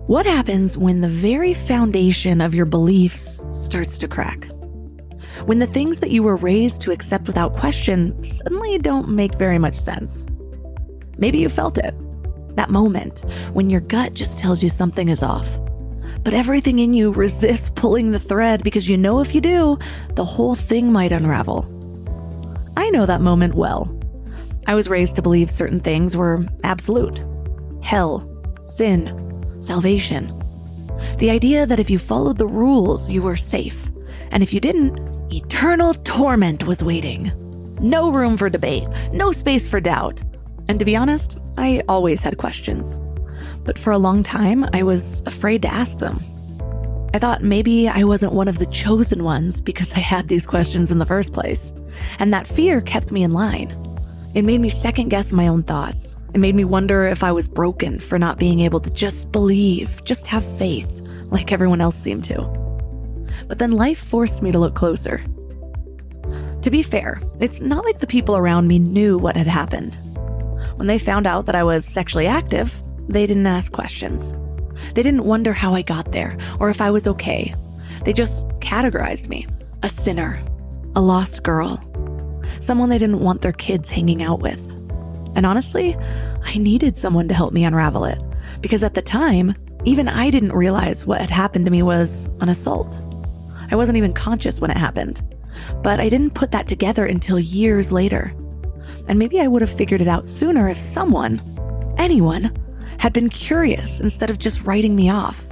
What happens when the very foundation of your beliefs starts to crack? When the things that you were raised to accept without question suddenly don't make very much sense. Maybe you felt it. That moment when your gut just tells you something is off. But everything in you resists pulling the thread because you know if you do, the whole thing might unravel. I know that moment well. I was raised to believe certain things were absolute. Hell, sin, salvation. The idea that if you followed the rules, you were safe. And if you didn't, eternal torment was waiting. No room for debate, no space for doubt. And to be honest, I always had questions. But for a long time, I was afraid to ask them. I thought maybe I wasn't one of the chosen ones because I had these questions in the first place. And that fear kept me in line. It made me second guess my own thoughts. It made me wonder if I was broken for not being able to just believe, just have faith, like everyone else seemed to. But then life forced me to look closer. To be fair, it's not like the people around me knew what had happened. When they found out that I was sexually active, they didn't ask questions. They didn't wonder how I got there or if I was okay. They just categorized me. A sinner, a lost girl, someone they didn't want their kids hanging out with. And honestly, I needed someone to help me unravel it because at the time, even I didn't realize what had happened to me was an assault. I wasn't even conscious when it happened, but I didn't put that together until years later. And maybe I would have figured it out sooner if someone, anyone, had been curious instead of just writing me off.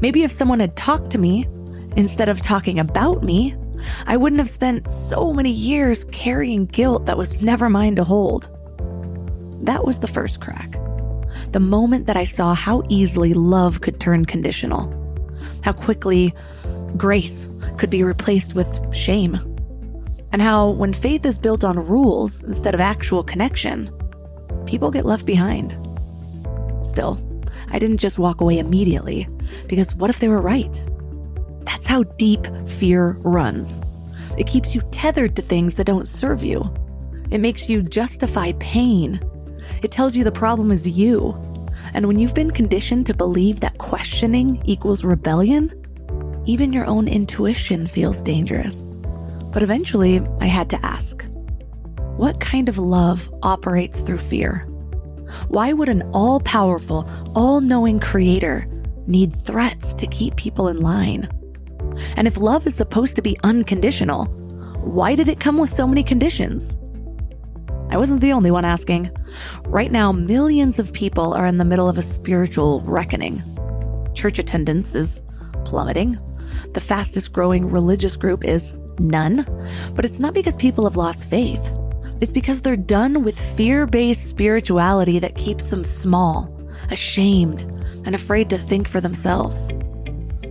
Maybe if someone had talked to me instead of talking about me, I wouldn't have spent so many years carrying guilt that was never mine to hold. That was the first crack. The moment that I saw how easily love could turn conditional, how quickly grace could be replaced with shame, and how when faith is built on rules instead of actual connection, people get left behind. Still, I didn't just walk away immediately, because what if they were right? That's how deep fear runs. It keeps you tethered to things that don't serve you. It makes you justify pain. It tells you the problem is you. And when you've been conditioned to believe that questioning equals rebellion, even your own intuition feels dangerous. But eventually, I had to ask, what kind of love operates through fear? Why would an all-powerful, all-knowing creator need threats to keep people in line? And if love is supposed to be unconditional, why did it come with so many conditions? I wasn't the only one asking. Right now, millions of people are in the middle of a spiritual reckoning. Church attendance is plummeting. The fastest growing religious group is none. But it's not because people have lost faith. It's because they're done with fear-based spirituality that keeps them small, ashamed, and afraid to think for themselves.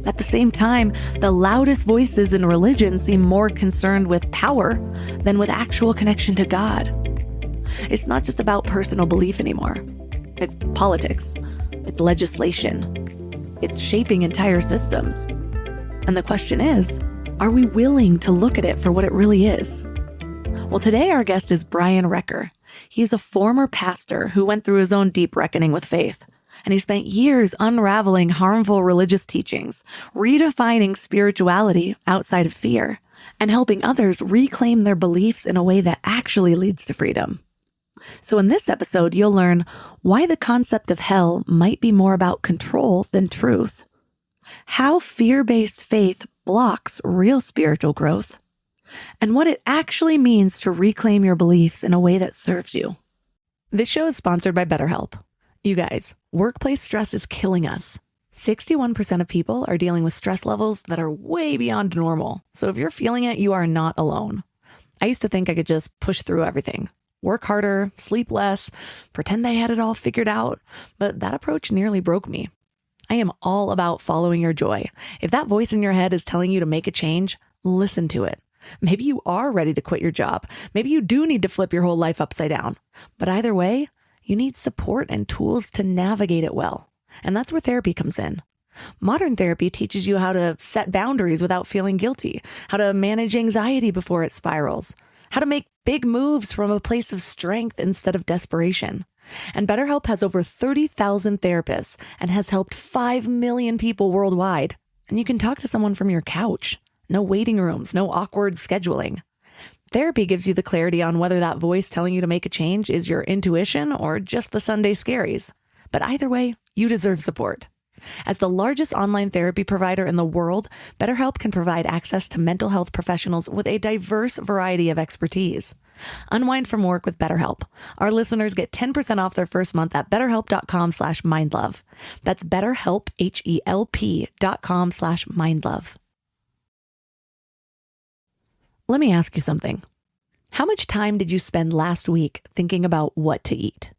At the same time, the loudest voices in religion seem more concerned with power than with actual connection to God. It's not just about personal belief anymore. It's politics. It's legislation. It's shaping entire systems. And the question is, are we willing to look at it for what it really is? Well, today our guest is Brian Recker. He's a former pastor who went through his own deep reckoning with faith. And he spent years unraveling harmful religious teachings, redefining spirituality outside of fear, and helping others reclaim their beliefs in a way that actually leads to freedom. So in this episode, you'll learn why the concept of hell might be more about control than truth, how fear-based faith blocks real spiritual growth, and what it actually means to reclaim your beliefs in a way that serves you. This show is sponsored by BetterHelp. You guys, workplace stress is killing us. 61% of people are dealing with stress levels that are way beyond normal. So if you're feeling it, you are not alone. I used to think I could just push through everything, work harder, sleep less, pretend I had it all figured out. But that approach nearly broke me. I am all about following your joy. If that voice in your head is telling you to make a change, listen to it. Maybe you are ready to quit your job. Maybe you do need to flip your whole life upside down. But either way, you need support and tools to navigate it well. And that's where therapy comes in. Modern therapy teaches you how to set boundaries without feeling guilty, how to manage anxiety before it spirals, how to make big moves from a place of strength instead of desperation. And BetterHelp has over 30,000 therapists and has helped 5 million people worldwide. And you can talk to someone from your couch. No waiting rooms, no awkward scheduling. Therapy gives you the clarity on whether that voice telling you to make a change is your intuition or just the Sunday scaries. But either way, you deserve support. As the largest online therapy provider in the world, BetterHelp can provide access to mental health professionals with a diverse variety of expertise. Unwind from work with BetterHelp. Our listeners get 10% off their first month at betterhelp.com/mindlove. That's BetterHelp, HELP.com/mindlove. Let me ask you something. How much time did you spend last week thinking about what to eat?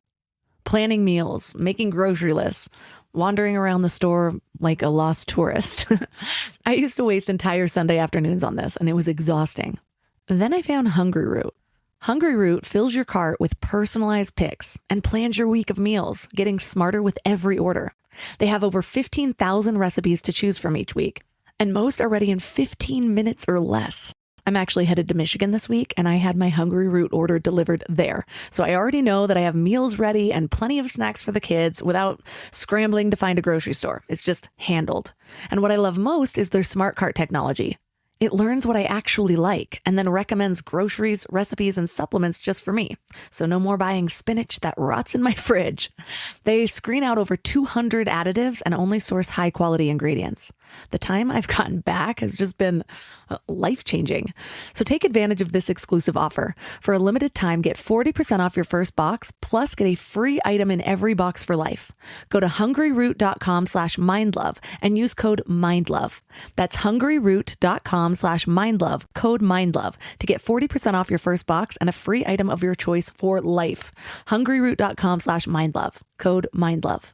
Planning meals, making grocery lists, wandering around the store like a lost tourist. I used to waste entire Sunday afternoons on this, and it was exhausting. Then I found Hungry Root. Hungry Root fills your cart with personalized picks and plans your week of meals, getting smarter with every order. They have over 15,000 recipes to choose from each week, and most are ready in 15 minutes or less. I'm actually headed to Michigan this week, and I had my Hungry Root order delivered there. So I already know that I have meals ready and plenty of snacks for the kids without scrambling to find a grocery store. It's just handled. And what I love most is their smart cart technology. It learns what I actually like and then recommends groceries, recipes, and supplements just for me. So no more buying spinach that rots in my fridge. They screen out over 200 additives and only source high quality ingredients. The time I've gotten back has just been life-changing. So take advantage of this exclusive offer. For a limited time, get 40% off your first box, plus get a free item in every box for life. Go to hungryroot.com/mindlove and use code MINDLOVE. That's hungryroot.com/mindlove, code MINDLOVE, to get 40% off your first box and a free item of your choice for life. hungryroot.com/mindlove, code MINDLOVE.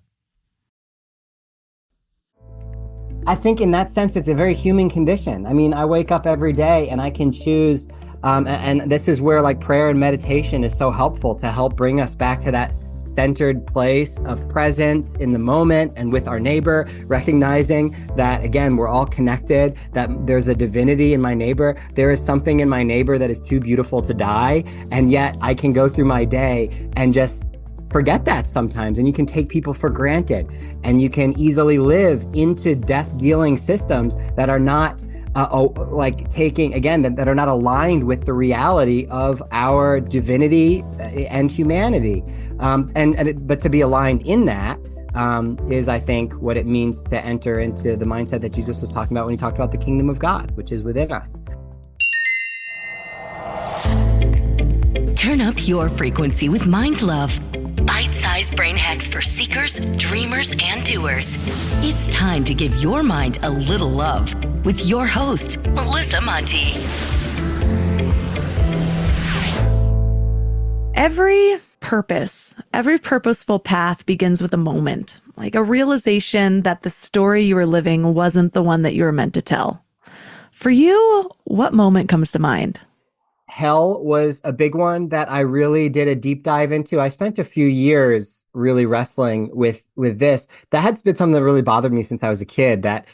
I think in that sense, it's a very human condition. I mean, I wake up every day and I can choose, and this is where like prayer and meditation is so helpful to help bring us back to that centered place of presence in the moment and with our neighbor, recognizing that, again, we're all connected, that there's a divinity in my neighbor. There is something in my neighbor that is too beautiful to die. And yet I can go through my day and just forget that sometimes, and you can take people for granted, and you can easily live into death-dealing systems that are not that are not aligned with the reality of our divinity and humanity. But to be aligned in that is, I think, what it means to enter into the mindset that Jesus was talking about when he talked about the kingdom of God, which is within us. Turn up your frequency with Mind Love. Bite-sized brain hacks for seekers, dreamers, and doers. It's time to give your mind a little love with your host, Melissa Monti. Every purposeful path begins with a moment, like a realization that the story you were living wasn't the one that you were meant to tell. For you, what moment comes to mind? Hell was a big one that I really did a deep dive into. I spent a few years really wrestling with this. That had been something that really bothered me since I was a kid, that,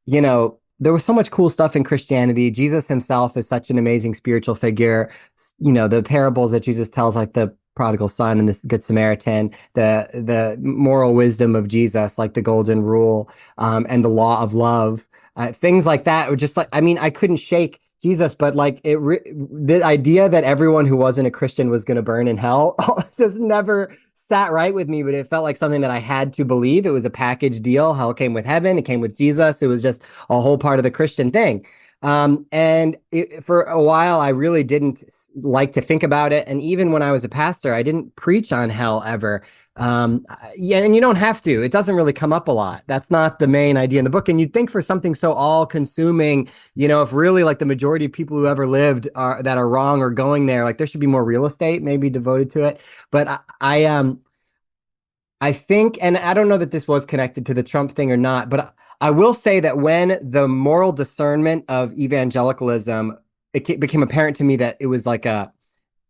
you know, there was so much cool stuff in Christianity. Jesus himself is such an amazing spiritual figure. You know, the parables that Jesus tells, like the prodigal son and the good Samaritan, the moral wisdom of Jesus, like the golden rule, and the law of love, things like that were just like, I mean, I couldn't shake Jesus, but like the idea that everyone who wasn't a Christian was going to burn in hell just never sat right with me. But it felt like something that I had to believe. It was a package deal. Hell came with heaven. It came with Jesus. It was just a whole part of the Christian thing. For a while, I really didn't like to think about it. And even when I was a pastor, I didn't preach on hell ever. And you don't have to. It doesn't really come up a lot. That's not the main idea in the book. And you'd think for something so all-consuming, you know, if really like the majority of people who ever lived that are wrong or going there, like there should be more real estate maybe devoted to it. But I think, and I don't know that this was connected to the Trump thing or not, but I will say that when the moral discernment of evangelicalism, it became apparent to me that it was like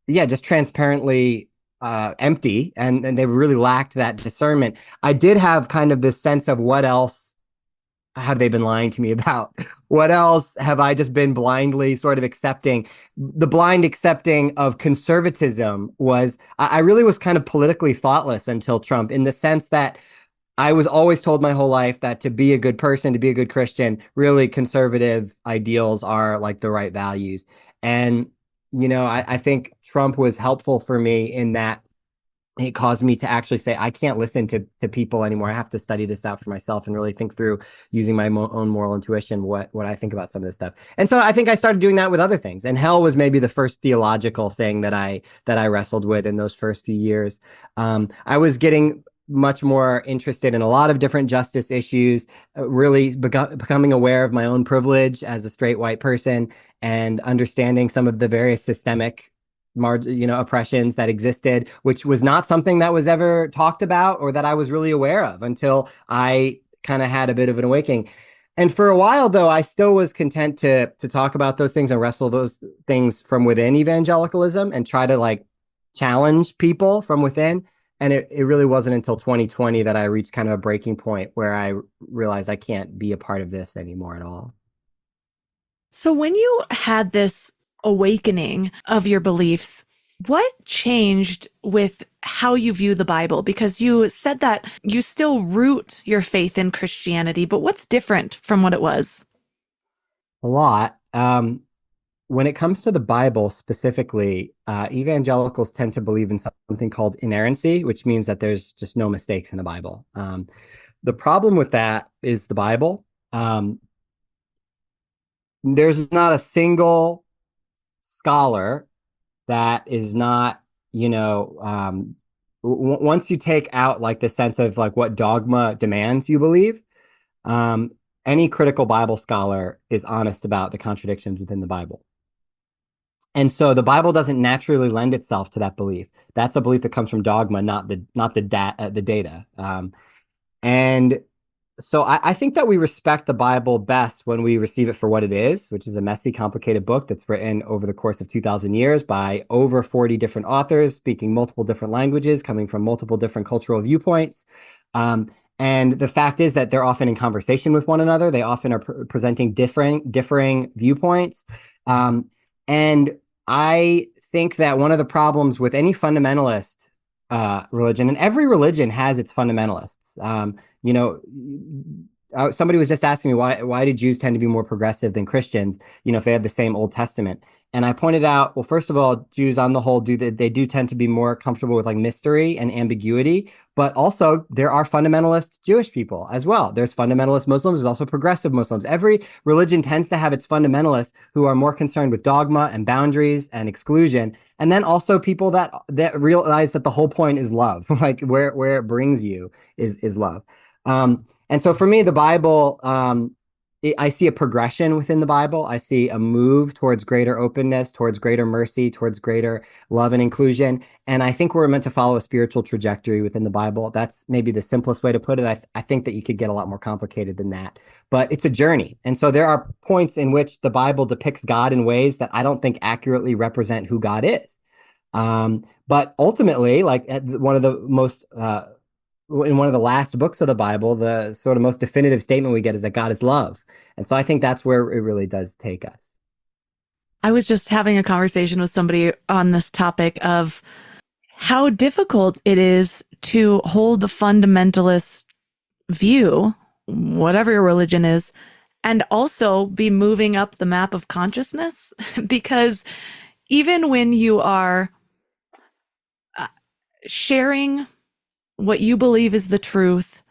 just transparently empty, and they really lacked that discernment. I did have kind of this sense of what else have they been lying to me about? What else have I just been blindly sort of accepting? The blind accepting of conservatism was, I really was kind of politically thoughtless until Trump, in the sense that I was always told my whole life that to be a good person, to be a good Christian, really conservative ideals are like the right values. And, I think Trump was helpful for me in that it caused me to actually say, I can't listen to people anymore. I have to study this out for myself and really think through, using my own moral intuition, what I think about some of this stuff. And so I think I started doing that with other things. And hell was maybe the first theological thing that I wrestled with in those first few years. I was getting much more interested in a lot of different justice issues, really becoming aware of my own privilege as a straight white person, and understanding some of the various systemic oppressions that existed, which was not something that was ever talked about or that I was really aware of until I kind of had a bit of an awakening. And for a while, though, I still was content to talk about those things and wrestle those things from within evangelicalism and try to like challenge people from within. And it really wasn't until 2020 that I reached kind of a breaking point where I realized I can't be a part of this anymore at all. So when you had this awakening of your beliefs, what changed with how you view the Bible? Because you said that you still root your faith in Christianity, but what's different from what it was? A lot. When it comes to the Bible specifically, evangelicals tend to believe in something called inerrancy, which means that there's just no mistakes in the Bible. The problem with that is the Bible. There's not a single scholar that is not, once you take out like the sense of like what dogma demands you believe, any critical Bible scholar is honest about the contradictions within the Bible. And so the Bible doesn't naturally lend itself to that belief. That's a belief that comes from dogma, not the data. And so I think that we respect the Bible best when we receive it for what it is, which is a messy, complicated book that's written over the course of 2,000 years by over 40 different authors, speaking multiple different languages, coming from multiple different cultural viewpoints. And the fact is that they're often in conversation with one another. They often are presenting differing viewpoints. And I think that one of the problems with any fundamentalist religion, and every religion has its fundamentalists. Somebody was just asking me why do Jews tend to be more progressive than Christians, if they have the same Old Testament. And I pointed out, well, first of all, Jews on the whole they do tend to be more comfortable with like mystery and ambiguity, but also there are fundamentalist Jewish people as well. There's fundamentalist Muslims, there's also progressive Muslims. Every religion tends to have its fundamentalists who are more concerned with dogma and boundaries and exclusion. And then also people that realize that the whole point is love, like where it brings you is love. And so for me, the Bible, I see a progression within the Bible. I see a move towards greater openness, towards greater mercy, towards greater love and inclusion. And I think we're meant to follow a spiritual trajectory within the Bible. That's maybe the simplest way to put it. I think that you could get a lot more complicated than that, but it's a journey. And so there are points in which the Bible depicts God in ways that I don't think accurately represent who God is. But ultimately, like one of the most, in one of the last books of the Bible, the sort of most definitive statement we get is that God is love. And so I think that's where it really does take us. I was just having a conversation with somebody on this topic of how difficult it is to hold the fundamentalist view, whatever your religion is, and also be moving up the map of consciousness. Because even when you are sharing what you believe is the truth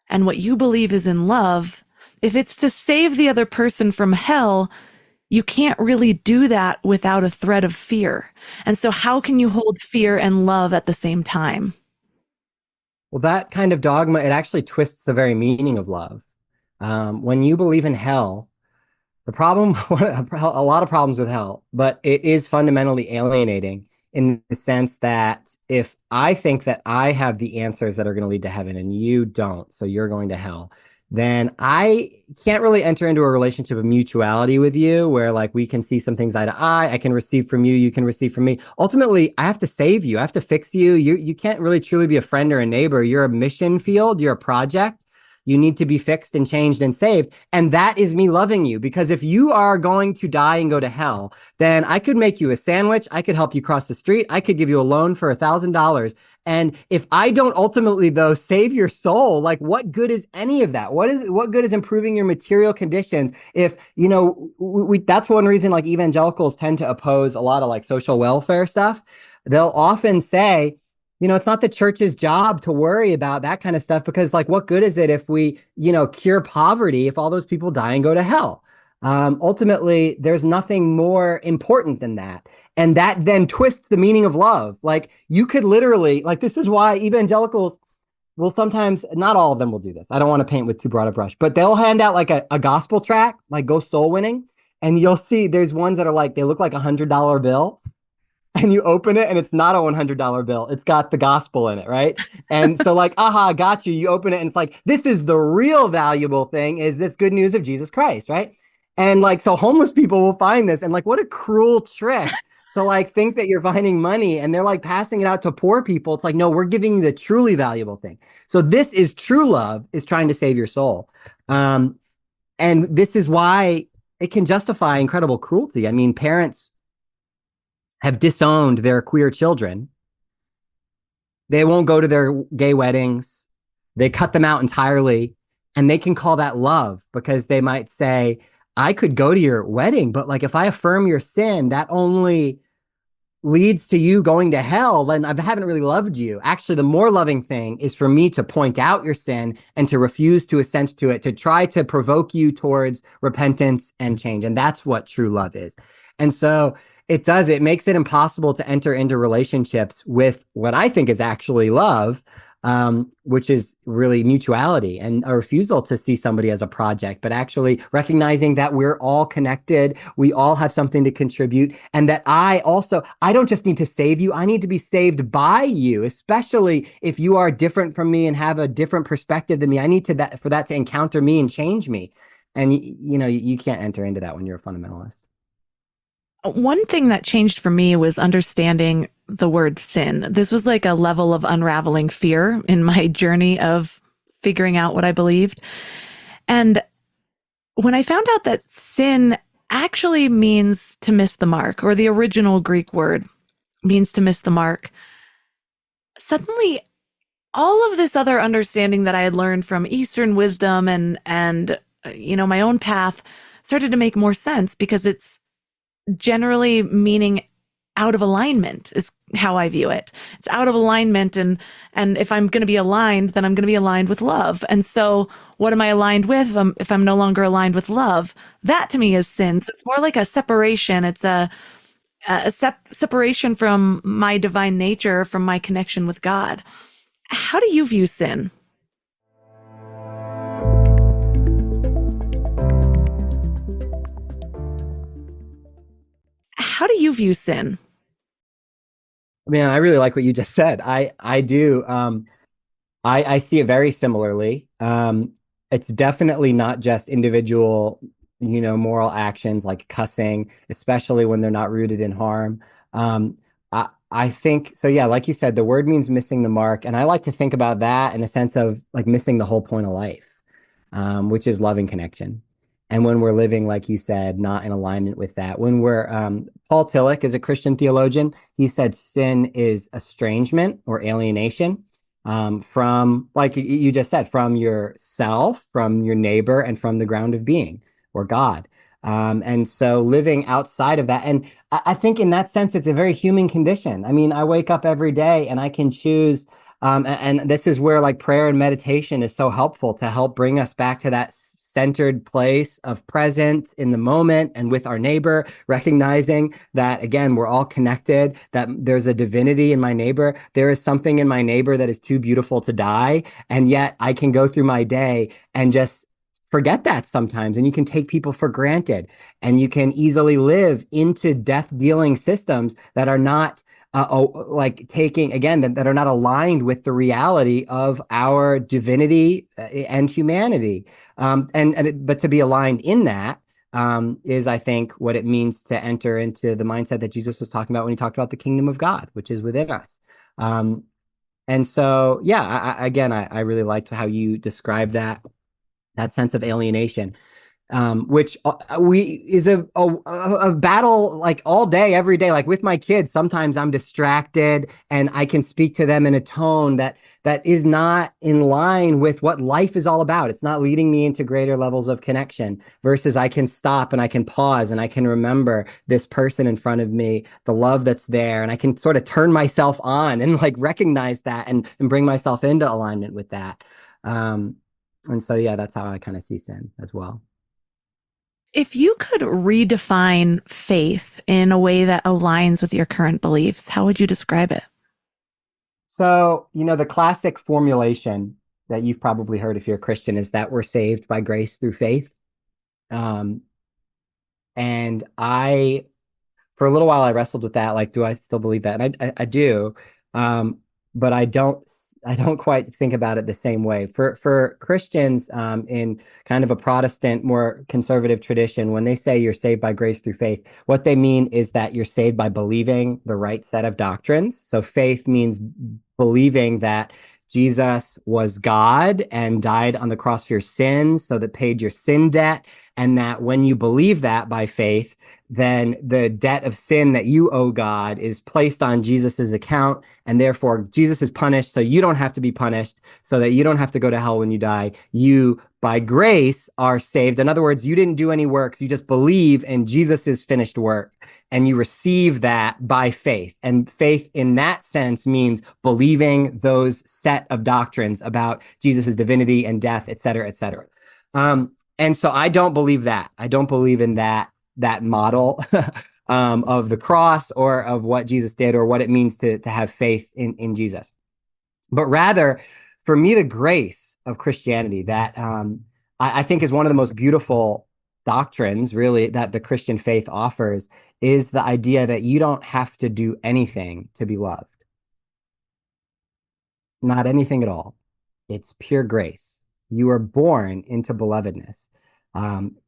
and what you believe is in love, if it's to save the other person from hell, you can't really do that without a threat of fear. And so how can you hold fear and love at the same time? Well, that kind of dogma, it actually twists the very meaning of love. When you believe in hell, the problem, a lot of problems with hell, but it is fundamentally alienating in the sense that if I think that I have the answers that are going to lead to heaven and you don't, so you're going to hell, then I can't really enter into a relationship of mutuality with you where like we can see some things eye to eye. I can receive from you, you can receive from me. Ultimately, I have to save you. I have to fix you. You can't really truly be a friend or a neighbor. You're a mission field. You're a project. You need to be fixed and changed and saved. And that is me loving you. Because if you are going to die and go to hell, then I could make you a sandwich. I could help you cross the street. I could give you a loan for $1,000. And if I don't ultimately, though, save your soul, like what good is any of that? What good is improving your material conditions if, that's one reason like evangelicals tend to oppose a lot of like social welfare stuff. They'll often say, it's not the church's job to worry about that kind of stuff because like what good is it if we, cure poverty if all those people die and go to hell? Ultimately, there's nothing more important than that. And that then twists the meaning of love. Like you could literally, like, this is why evangelicals will sometimes, not all of them will do this. I don't want to paint with too broad a brush, but they'll hand out like a gospel tract, like go soul winning. And you'll see there's ones that are like, they look like $100 bill. And you open it and it's not a $100 bill. It's got the gospel in it, right? And so like, aha, got you. You open it and it's like, this is the real valuable thing is this good news of Jesus Christ, right? And like, so homeless people will find this and like, what a cruel trick to like think that you're finding money and they're like passing it out to poor people. It's like, no, we're giving you the truly valuable thing. So this is true love is trying to save your soul. And this is why it can justify incredible cruelty. I mean, parents have disowned their queer children. They won't go to their gay weddings. They cut them out entirely. And they can call that love because they might say, I could go to your wedding, but like if I affirm your sin, that only leads to you going to hell, then I haven't really loved you. Actually, the more loving thing is for me to point out your sin and to refuse to assent to it, to try to provoke you towards repentance and change. And that's what true love is. And so it makes it impossible to enter into relationships with what I think is actually love, which is really mutuality and a refusal to see somebody as a project, but actually recognizing that we're all connected. We all have something to contribute. And that I don't just need to save you. I need to be saved by you, especially if you are different from me and have a different perspective than me. I need for that to encounter me and change me. And you can't enter into that when you're a fundamentalist. One thing that changed for me was understanding the word sin. This was like a level of unraveling fear in my journey of figuring out what I believed. And when I found out that sin actually means to miss the mark, or the original Greek word means to miss the mark, suddenly all of this other understanding that I had learned from Eastern wisdom and my own path started to make more sense, because it's generally meaning out of alignment is how I view it. It's out of alignment. And if I'm going to be aligned, then I'm going to be aligned with love. And so what am I aligned with? If I'm no longer aligned with love, that to me is sin. So it's more like a separation. It's a separation from my divine nature, from my connection with God. How do you view sin? How do you view sin? Man, I really like what you just said. I do. I see it very similarly. It's definitely not just individual, moral actions like cussing, especially when they're not rooted in harm. I think so. Yeah, like you said, the word means missing the mark, and I like to think about that in a sense of like missing the whole point of life, which is loving connection. And when we're living, like you said, not in alignment with that, when we're, Paul Tillich is a Christian theologian. He said sin is estrangement or alienation from, like you just said, from yourself, from your neighbor, and from the ground of being, or God. And so living outside of that. And I think in that sense, it's a very human condition. I mean, I wake up every day and I can choose. And this is where like prayer and meditation is so helpful to help bring us back to that centered place of presence in the moment and with our neighbor, recognizing that, again, we're all connected, that there's a divinity in my neighbor. There is something in my neighbor that is too beautiful to die. And yet I can go through my day and just forget that sometimes. And you can take people for granted, and you can easily live into death dealing systems that are not like taking, again, that are not aligned with the reality of our divinity and humanity. But to be aligned in that is, I think, what it means to enter into the mindset that Jesus was talking about when he talked about the kingdom of God, which is within us. And so, yeah, I really liked how you described that. that sense of alienation, which we is a battle like all day, every day. Like with my kids, sometimes I'm distracted and I can speak to them in a tone that is not in line with what life is all about. It's not leading me into greater levels of connection. Versus I can stop and I can pause and I can remember this person in front of me, the love that's there, and I can sort of turn myself on and like recognize that and bring myself into alignment with that. Um, and so yeah, that's how I kind of see sin as well. If you could redefine faith in a way that aligns with your current beliefs, how would you describe it? So, the classic formulation that you've probably heard if you're a Christian is that we're saved by grace through faith. Um, and for a little while, I wrestled with that. Like, do I still believe that? And I do. Um, but I don't quite think about it the same way. For Christians, in kind of a Protestant, more conservative tradition, when they say you're saved by grace through faith, what they mean is that you're saved by believing the right set of doctrines. So faith means believing that Jesus was God and died on the cross for your sins, so that paid your sin debt, and that when you believe that by faith, then the debt of sin that you owe God is placed on Jesus's account, and therefore Jesus is punished, so you don't have to be punished, so that you don't have to go to hell when you die. You, by grace, are saved. In other words, you didn't do any works. You just believe in Jesus's finished work, and you receive that by faith. And faith in that sense means believing those set of doctrines about Jesus's divinity and death, et cetera, et cetera. And so I don't believe that. I don't believe in that model of the cross or of what Jesus did or what it means to have faith in Jesus. But rather, for me, the grace of Christianity that I think is one of the most beautiful doctrines, really, that the Christian faith offers is the idea that you don't have to do anything to be loved. Not anything at all. It's pure grace. You are born into belovedness.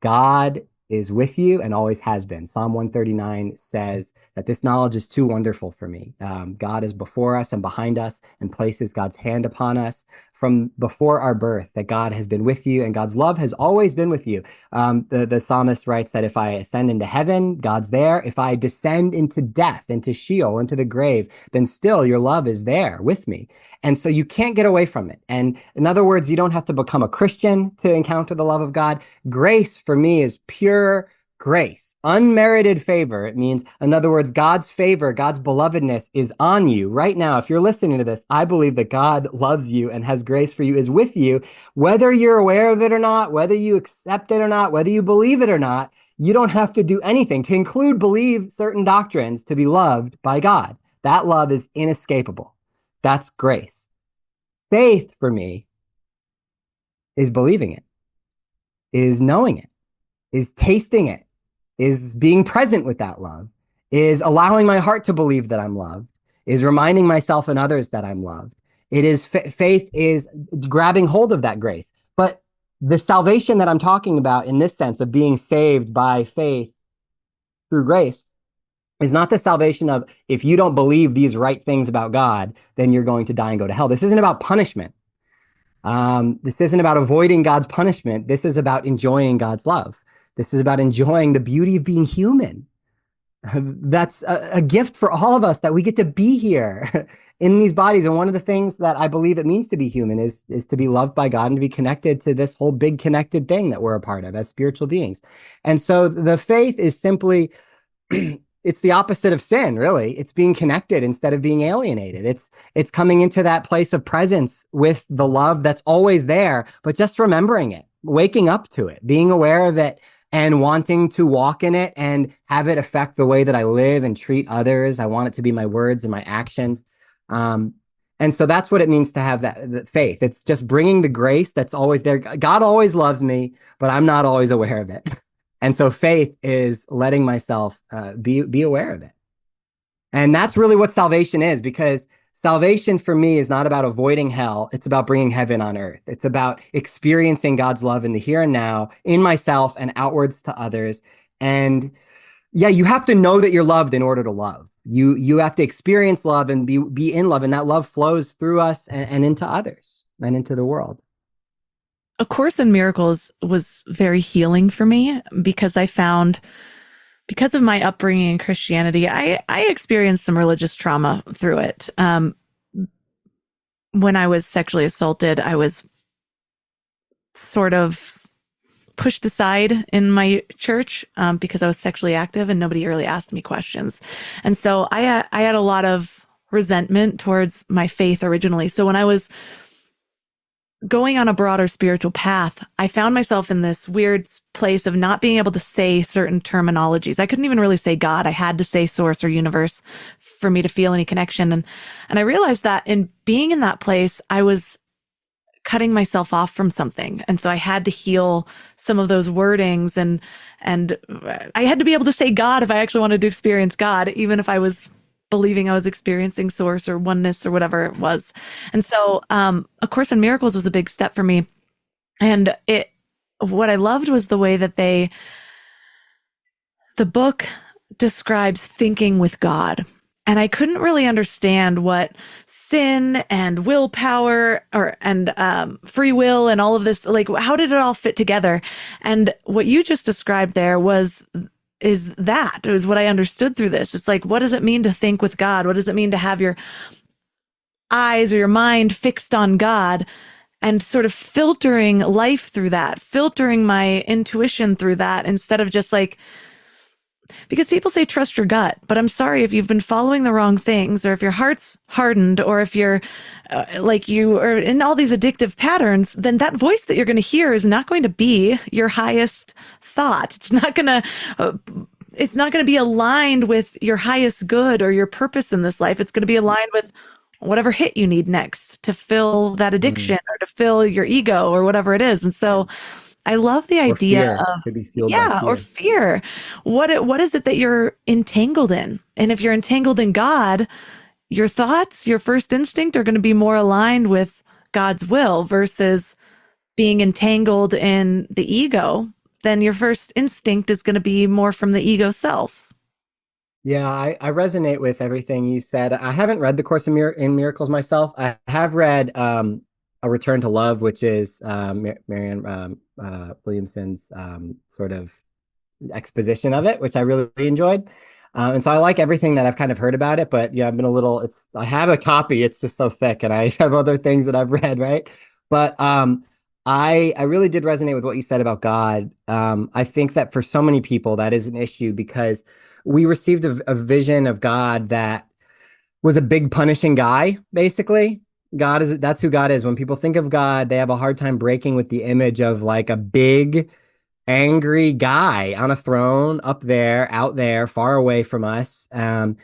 God is with you and always has been. Psalm 139 says that this knowledge is too wonderful for me. God is before us and behind us and places God's hand upon us from before our birth, that God has been with you and God's love has always been with you. The psalmist writes that if I ascend into heaven, God's there. If I descend into death, into Sheol, into the grave, then still your love is there with me. And so you can't get away from it. And in other words, you don't have to become a Christian to encounter the love of God. Grace for me is pure grace, unmerited favor. It means, in other words, God's favor, God's belovedness is on you right now. If you're listening to this, I believe that God loves you and has grace for you, is with you, whether you're aware of it or not, whether you accept it or not, whether you believe it or not. You don't have to do anything to include believe certain doctrines to be loved by God. That love is inescapable. That's grace. Faith for me is believing it, is knowing it, is tasting it, is being present with that love, is allowing my heart to believe that I'm loved, is reminding myself and others that I'm loved. It is faith is grabbing hold of that grace. But the salvation that I'm talking about in this sense of being saved by faith through grace is not the salvation of if you don't believe these right things about God, then you're going to die and go to hell. This isn't about punishment. This isn't about avoiding God's punishment. This is about enjoying God's love. This is about enjoying the beauty of being human. That's a gift for all of us that we get to be here in these bodies. And one of the things that I believe it means to be human is to be loved by God and to be connected to this whole big connected thing that we're a part of as spiritual beings. And so the faith is simply it's the opposite of sin, really. It's being connected instead of being alienated. It's coming into that place of presence with the love that's always there, but just remembering it, waking up to it, being aware of it, and wanting to walk in it and have it affect the way that I live and treat others. I want it to be my words and my actions. And so that's what it means to have that faith. It's just bringing the grace that's always there. God always loves me, but I'm not always aware of it. And so faith is letting myself be aware of it. And that's really what salvation is, because salvation for me is not about avoiding hell. It's about bringing heaven on earth. It's about experiencing God's love in the here and now, in myself and outwards to others. And yeah, you have to know that you're loved in order to love. You have to experience love and be in love. And that love flows through us and into others and into the world. A Course in Miracles was very healing for me because I found, because of my upbringing in Christianity, I experienced some religious trauma through it. When I was sexually assaulted, I was sort of pushed aside in my church because I was sexually active and nobody really asked me questions. And so I had a lot of resentment towards my faith originally. So when I was going on a broader spiritual path, I found myself in this weird place of not being able to say certain terminologies. I couldn't even really say God. I had to say source or universe for me to feel any connection. And I realized that in being in that place, I was cutting myself off from something. And so I had to heal some of those wordings, and I had to be able to say God if I actually wanted to experience God, even if I was believing I was experiencing source or oneness or whatever it was. And so A Course in Miracles was a big step for me. And what I loved was the way that the book describes thinking with God. And I couldn't really understand what sin and willpower and free will and all of this, like, how did it all fit together? And what you just described there is what I understood through this. It's like, what does it mean to think with God? What does it mean to have your eyes or your mind fixed on God, and sort of filtering life through that, filtering my intuition through that, instead of just like, because people say trust your gut, but I'm sorry, if you've been following the wrong things, or if your heart's hardened, or if you're like you are in all these addictive patterns, then that voice that you're going to hear is not going to be your highest thought. It's not going to be aligned with your highest good or your purpose in this life. It's going to be aligned with whatever hit you need next to fill that addiction or to fill your ego or whatever it is. And so I love the idea of, to be fueled by yeah, fear. or fear. What is it that you're entangled in? And if you're entangled in God, your thoughts, your first instinct are going to be more aligned with God's will, versus being entangled in the ego. Then your first instinct is going to be more from the ego self. Yeah, I resonate with everything you said. I haven't read The Course in Miracles myself. I have read A Return to Love, which is Marianne Williamson's sort of exposition of it, which I really enjoyed. And so I like everything that I've kind of heard about it, but yeah, I've been a little, I have a copy, it's just so thick, and I have other things that I've read, right? But I really did resonate with what you said about God. I think that for so many people, that is an issue because we received a vision of God that was a big punishing guy, basically. That's who God is. When people think of God, they have a hard time breaking with the image of like a big, angry guy on a throne up there, out there, far away from us. I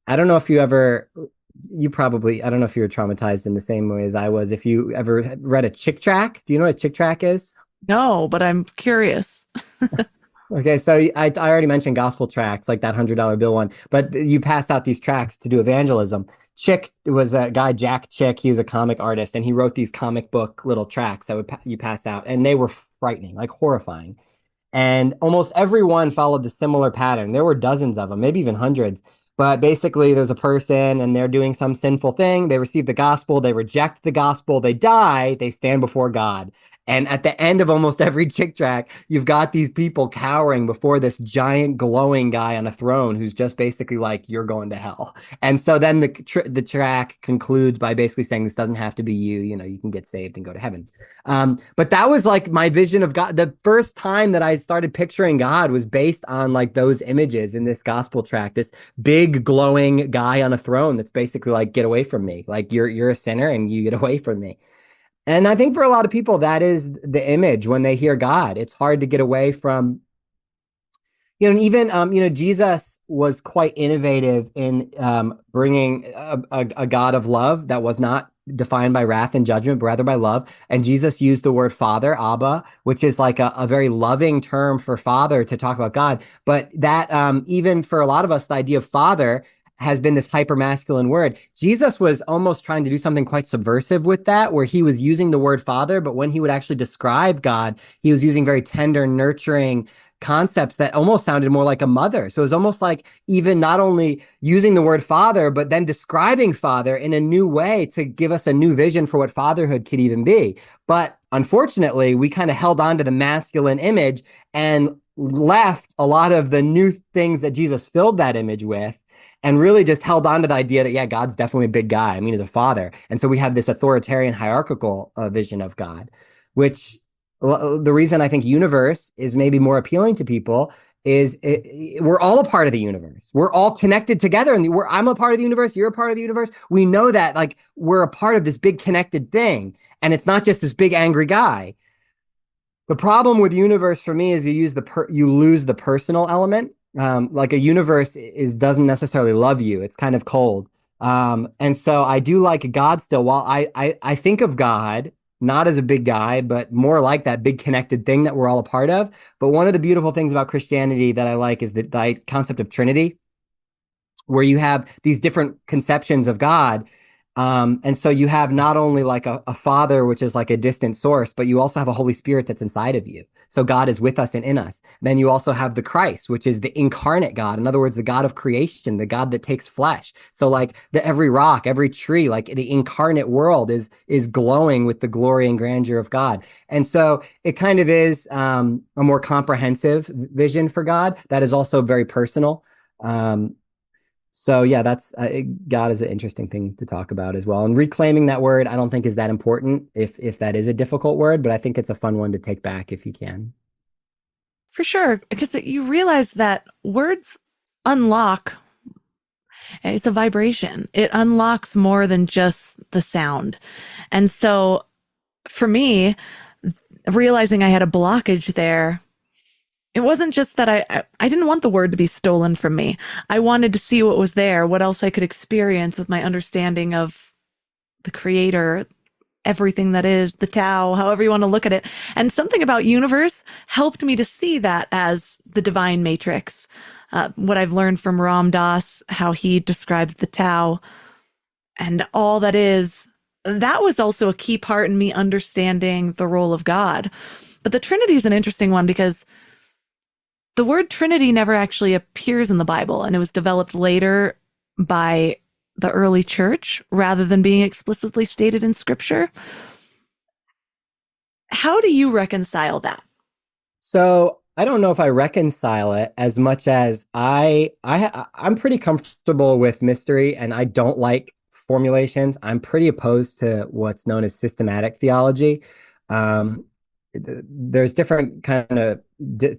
don't know if I don't know if you were traumatized in the same way as I was. If you ever read a chick track, do you know what a chick track is? No, but I'm curious. Okay, so I already mentioned gospel tracts, like that $100 bill one, but you pass out these tracts to do evangelism. Chick was a guy, Jack Chick. He was a comic artist, and he wrote these comic book little tracts that you pass out, and they were frightening, like horrifying. And almost everyone followed the similar pattern. There were dozens of them, maybe even hundreds. But basically, there's a person and they're doing some sinful thing. They receive the gospel, they reject the gospel, they die, they stand before God. And at the end of almost every chick track, you've got these people cowering before this giant glowing guy on a throne who's just basically like, you're going to hell. And so then the track concludes by basically saying, this doesn't have to be you. You know, you can get saved and go to heaven. But that was like my vision of God. The first time that I started picturing God was based on like those images in this gospel track, this big glowing guy on a throne that's basically like, get away from me. Like you're a sinner and you get away from me. And I think for a lot of people, that is the image when they hear God. It's hard to get away from, and even, Jesus was quite innovative in bringing a God of love that was not defined by wrath and judgment, but rather by love. And Jesus used the word father, Abba, which is like a very loving term for father to talk about God. But that even for a lot of us, the idea of father has been this hyper masculine word. Jesus was almost trying to do something quite subversive with that, where he was using the word father, but when he would actually describe God, he was using very tender, nurturing, concepts that almost sounded more like a mother. So it was almost like even not only using the word father, but then describing father in a new way to give us a new vision for what fatherhood could even be. But unfortunately, we kind of held on to the masculine image and left a lot of the new things that Jesus filled that image with, and really just held on to the idea that, yeah, God's definitely a big guy. I mean, he's a father. And so we have this authoritarian hierarchical vision of God, which the reason I think universe is maybe more appealing to people is we're all a part of the universe. We're all connected together. And I'm a part of the universe. You're a part of the universe. We know that like we're a part of this big connected thing. And it's not just this big angry guy. The problem with universe for me is you lose the personal element. Like a universe doesn't necessarily love you. It's kind of cold. And so I do like God still. While I think of God not as a big guy, but more like that big connected thing that we're all a part of. But one of the beautiful things about Christianity that I like is the concept of Trinity, where you have these different conceptions of God. And so you have not only like a father, which is like a distant source, but you also have a Holy Spirit that's inside of you. So God is with us and in us. Then you also have the Christ, which is the incarnate God. In other words, the God of creation, the God that takes flesh. So like every rock, every tree, like the incarnate world is glowing with the glory and grandeur of God. And so it kind of is a more comprehensive vision for God that is also very personal. So yeah, that's God is an interesting thing to talk about as well. And reclaiming that word, I don't think is that important if that is a difficult word, but I think it's a fun one to take back if you can. For sure, because you realize that words unlock, it's a vibration. It unlocks more than just the sound. And so for me, realizing I had a blockage there, it wasn't just that I didn't want the word to be stolen from me. I wanted to see what was there, what else I could experience with my understanding of the creator, everything that is, the Tao, however you want to look at it. And something about universe helped me to see that as the divine matrix. What I've learned from Ram Dass, how he describes the Tao and all that is, that was also a key part in me understanding the role of God. But the Trinity is an interesting one because the word Trinity never actually appears in the Bible, and it was developed later by the early church rather than being explicitly stated in Scripture. How do you reconcile that? So I don't know if I reconcile it as much as I'm pretty comfortable with mystery, and I don't like formulations. I'm pretty opposed to what's known as systematic theology. There's different kind of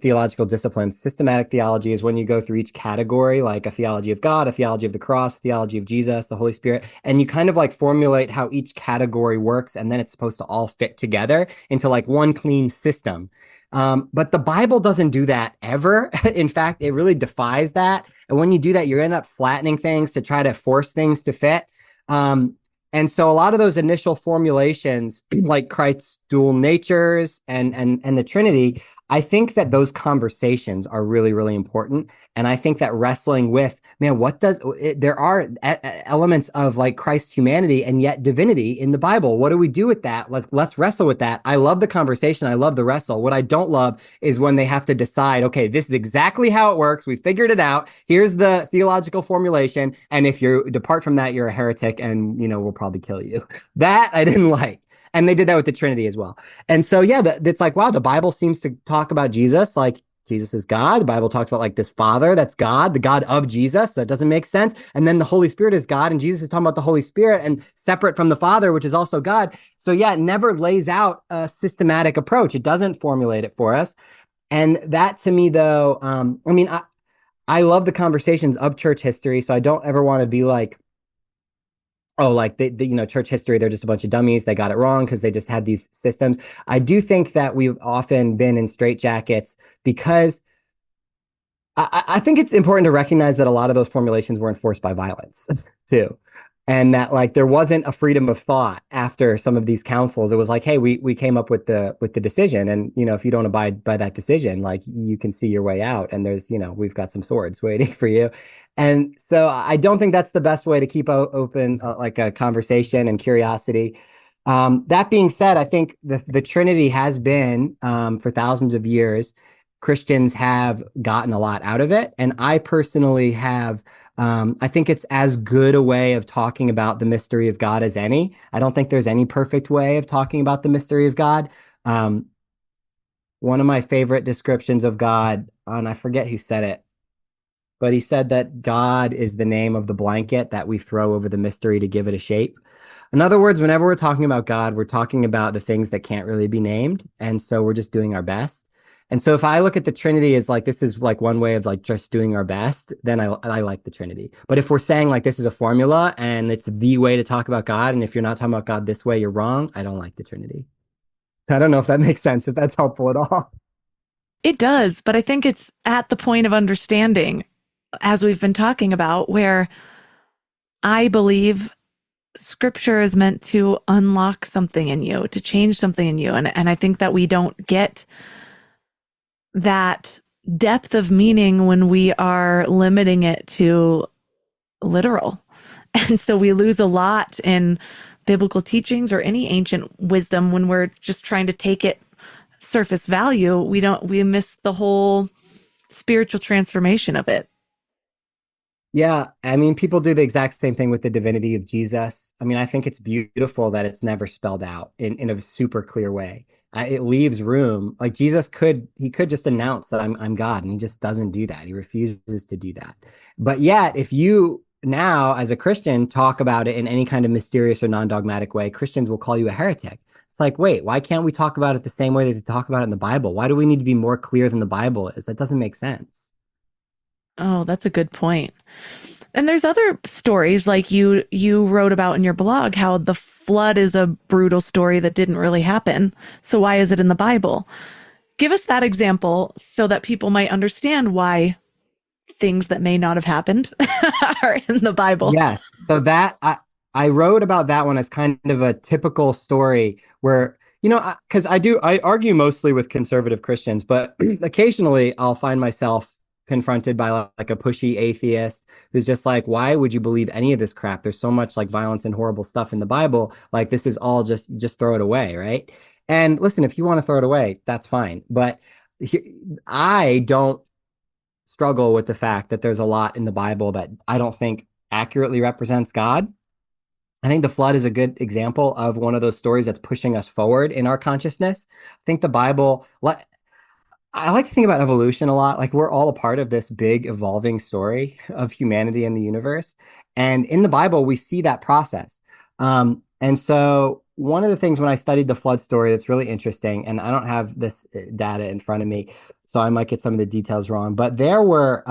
theological disciplines. Systematic theology is when you go through each category, like a theology of God, a theology of the cross, a theology of Jesus, the Holy Spirit, and you kind of like formulate how each category works, and then it's supposed to all fit together into like one clean system. But the Bible doesn't do that ever. In fact, it really defies that. And when you do that, you end up flattening things to try to force things to fit. And so a lot of those initial formulations, like Christ's dual natures and the Trinity, I think that those conversations are really, really important. And I think that wrestling with, man, there are elements of like Christ's humanity and yet divinity in the Bible. What do we do with that? Let's wrestle with that. I love the conversation. I love the wrestle. What I don't love is when they have to decide, okay, this is exactly how it works. We figured it out. Here's the theological formulation. And if you depart from that, you're a heretic and, we'll probably kill you. That I didn't like. And they did that with the Trinity as well. And so, yeah, it's like, wow, the Bible seems to talk about Jesus like Jesus is God. The Bible talks about like this Father that's God, the God of Jesus. That doesn't make sense. And then the Holy Spirit is God, and Jesus is talking about the Holy Spirit and separate from the Father, which is also God. So, yeah, it never lays out a systematic approach. It doesn't formulate it for us. And that to me, though, I love the conversations of church history. So I don't ever want to be like, oh, like the church history, they're just a bunch of dummies. They got it wrong because they just had these systems. I do think that we've often been in straitjackets because I think it's important to recognize that a lot of those formulations were enforced by violence too. And that like there wasn't a freedom of thought after some of these councils. It was like, hey, we came up with the decision, and if you don't abide by that decision, like you can see your way out, and there's we've got some swords waiting for you. And so I don't think that's the best way to keep open like a conversation and curiosity. That being said, I think the Trinity has been for thousands of years Christians have gotten a lot out of it. And I personally have, I think it's as good a way of talking about the mystery of God as any. I don't think there's any perfect way of talking about the mystery of God. Um, One of my favorite descriptions of God, and I forget who said it, but he said that God is the name of the blanket that we throw over the mystery to give it a shape. In other words, whenever we're talking about God, we're talking about the things that can't really be named. And so we're just doing our best. And so if I look at the Trinity as like this is like one way of like just doing our best, then I like the Trinity. But if we're saying like this is a formula and it's the way to talk about God, and if you're not talking about God this way, you're wrong, I don't like the Trinity. So I don't know if that makes sense, if that's helpful at all. It does, but I think it's at the point of understanding, as we've been talking about, where I believe scripture is meant to unlock something in you, to change something in you. And I think that we don't get that depth of meaning when we are limiting it to literal. And so we lose a lot in biblical teachings or any ancient wisdom when we're just trying to take it surface value. We miss the whole spiritual transformation of it. Yeah, I mean, people do the exact same thing with the divinity of Jesus. I mean, I think it's beautiful that it's never spelled out in a super clear way. It leaves room. Like he could just announce that I'm God, and he just doesn't do that. He refuses to do that. But yet, if you now, as a Christian, talk about it in any kind of mysterious or non-dogmatic way, Christians will call you a heretic. It's like, wait, why can't we talk about it the same way that they talk about it in the Bible? Why do we need to be more clear than the Bible is? That doesn't make sense. Oh, that's a good point. And there's other stories like you wrote about in your blog, how the flood is a brutal story that didn't really happen. So why is it in the Bible? Give us that example so that people might understand why things that may not have happened are in the Bible. Yes. So I wrote about that one as kind of a typical story where, because I argue mostly with conservative Christians, but occasionally I'll find myself confronted by like a pushy atheist who's just like, why would you believe any of this crap? There's so much like violence and horrible stuff in the Bible. Like this is all just throw it away, right? And listen, if you want to throw it away, that's fine. But I don't struggle with the fact that there's a lot in the Bible that I don't think accurately represents God. I think the flood is a good example of one of those stories that's pushing us forward in our consciousness. I think the Bible, I like to think about evolution a lot. Like we're all a part of this big evolving story of humanity and the universe. And in the Bible, we see that process. And so one of the things when I studied the flood story that's really interesting, and I don't have this data in front of me, so I might get some of the details wrong, but there were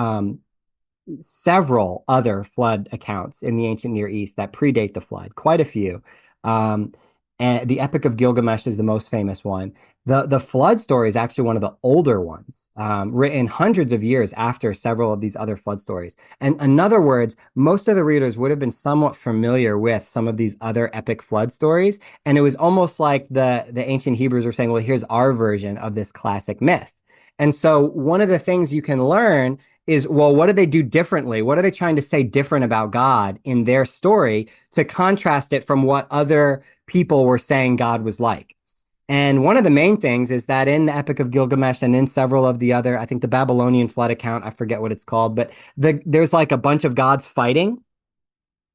several other flood accounts in the ancient Near East that predate the flood, quite a few. And the Epic of Gilgamesh is the most famous one. The flood story is actually one of the older ones, written hundreds of years after several of these other flood stories. And in other words, most of the readers would have been somewhat familiar with some of these other epic flood stories. And it was almost like the ancient Hebrews were saying, well, here's our version of this classic myth. And so one of the things you can learn is, well, what do they do differently? What are they trying to say different about God in their story to contrast it from what other people were saying God was like? And one of the main things is that in the Epic of Gilgamesh and in several of the other, I think the Babylonian flood account, I forget what it's called, but there's like a bunch of gods fighting.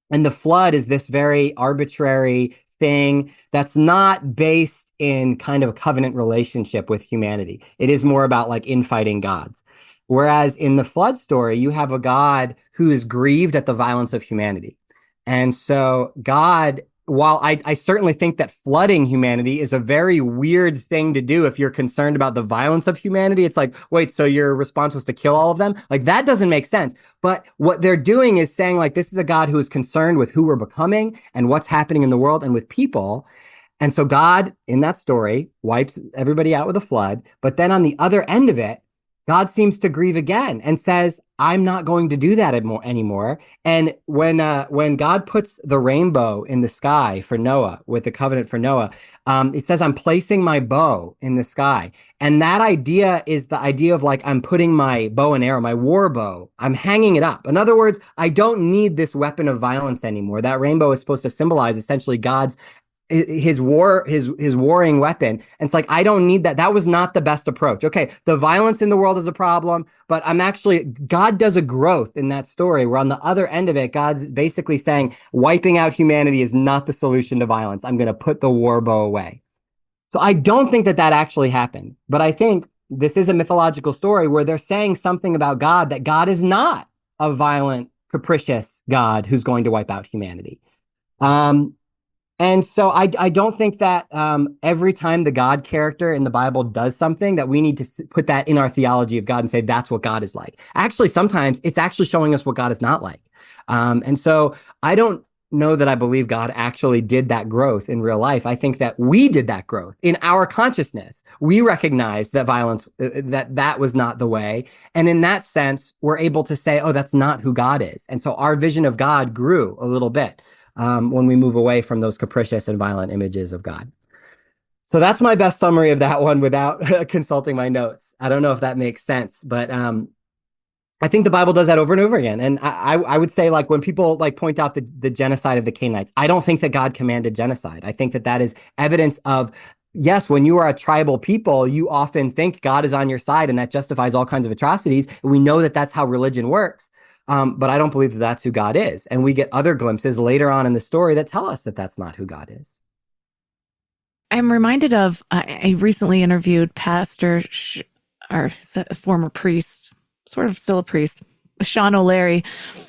And the flood is this very arbitrary thing that's not based in kind of a covenant relationship with humanity. It is more about like infighting gods. Whereas in the flood story, you have a God who is grieved at the violence of humanity. And so God, while I certainly think that flooding humanity is a very weird thing to do if you're concerned about the violence of humanity, it's like, wait, so your response was to kill all of them? Like that doesn't make sense. But what they're doing is saying like, this is a God who is concerned with who we're becoming and what's happening in the world and with people. And so God, in that story, wipes everybody out with a flood. But then on the other end of it, God seems to grieve again and says, I'm not going to do that anymore. And when God puts the rainbow in the sky for Noah, with the covenant for Noah, it says, I'm placing my bow in the sky. And that idea is the idea of like, I'm putting my bow and arrow, my war bow, I'm hanging it up. In other words, I don't need this weapon of violence anymore. That rainbow is supposed to symbolize essentially God's his warring weapon. And it's like, I don't need that. That was not the best approach. Okay, the violence in the world is a problem, but God does a growth in that story where on the other end of it, God's basically saying wiping out humanity is not the solution to violence. I'm going to put the war bow away. So I don't think that actually happened, but I think this is a mythological story where they're saying something about God, that God is not a violent, capricious God who's going to wipe out humanity. And so I don't think that every time the God character in the Bible does something that we need to put that in our theology of God and say that's what God is like. Actually, sometimes it's actually showing us what God is not like. And so I don't know that I believe God actually did that growth in real life. I think that we did that growth in our consciousness. We recognized that violence, that was not the way. And in that sense, we're able to say, oh, that's not who God is. And so our vision of God grew a little bit when we move away from those capricious and violent images of God. So that's my best summary of that one without consulting my notes. I don't know if that makes sense, but I think the Bible does that over and over again. And I would say, like, when people like point out the genocide of the Canaanites, I don't think that God commanded genocide. I think that is evidence of, yes, when you are a tribal people, you often think God is on your side, and that justifies all kinds of atrocities. And we know that that's how religion works. But I don't believe that that's who God is. And we get other glimpses later on in the story that tell us that that's not who God is. I'm reminded of, I recently interviewed or a former priest, sort of still a priest, Sean O'Leary,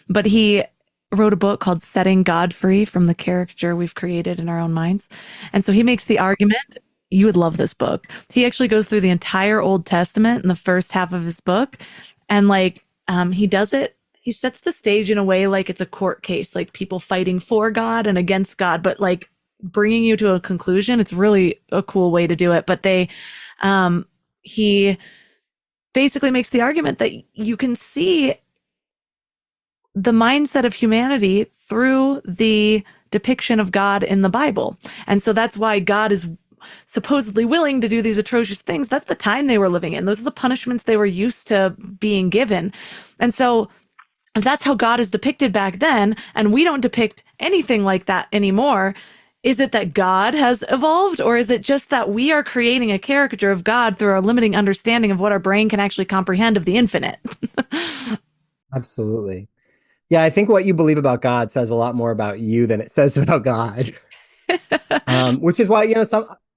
but he wrote a book called Setting God Free from the Caricature We've Created in Our Own Minds. And so he makes the argument, you would love this book. He actually goes through the entire Old Testament in the first half of his book. And he does it, he sets the stage in a way like it's a court case, like people fighting for God and against God, but like bringing you to a conclusion. It's really a cool way to do it. But he basically makes the argument that you can see the mindset of humanity through the depiction of God in the Bible. And so that's why God is supposedly willing to do these atrocious things. That's the time they were living in. Those are the punishments they were used to being given. And so if that's how God is depicted back then, and we don't depict anything like that anymore, is it that God has evolved, or is it just that we are creating a caricature of God through our limiting understanding of what our brain can actually comprehend of the infinite? Absolutely. Yeah, I think what you believe about God says a lot more about you than it says about God. Which is why,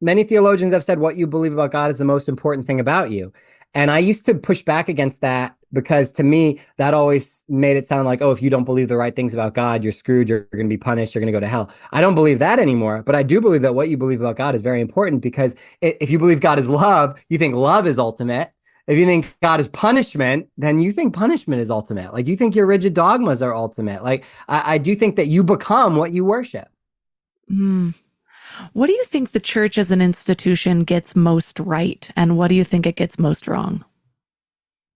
many theologians have said what you believe about God is the most important thing about you. And I used to push back against that because to me, that always made it sound like, oh, if you don't believe the right things about God, you're screwed, you're going to be punished, you're going to go to hell. I don't believe that anymore, but I do believe that what you believe about God is very important, because if you believe God is love, you think love is ultimate. If you think God is punishment, then you think punishment is ultimate. Like, you think your rigid dogmas are ultimate. Like, I do think that you become what you worship. Mm. What do you think the church as an institution gets most right, and what do you think it gets most wrong?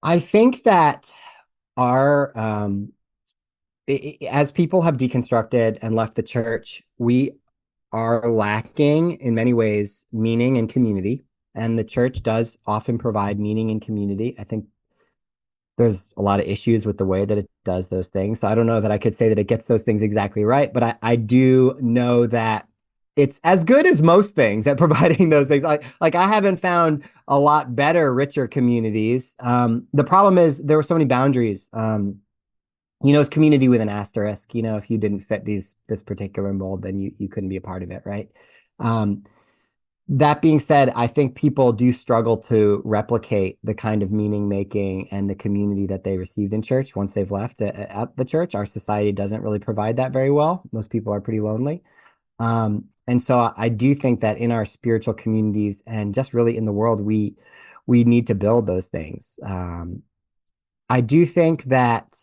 I think that as people have deconstructed and left the church, we are lacking in many ways meaning and community. And the church does often provide meaning and community. I think there's a lot of issues with the way that it does those things. So I don't know that I could say that it gets those things exactly right, but I do know that it's as good as most things at providing those things. Like I haven't found a lot better, richer communities. The problem is there were so many boundaries. It's community with an asterisk. If you didn't fit this particular mold, then you couldn't be a part of it, right? That being said, I think people do struggle to replicate the kind of meaning making and the community that they received in church once they've left at the church. Our society doesn't really provide that very well. Most people are pretty lonely. And so I do think that in our spiritual communities and just really in the world, we need to build those things. I do think that,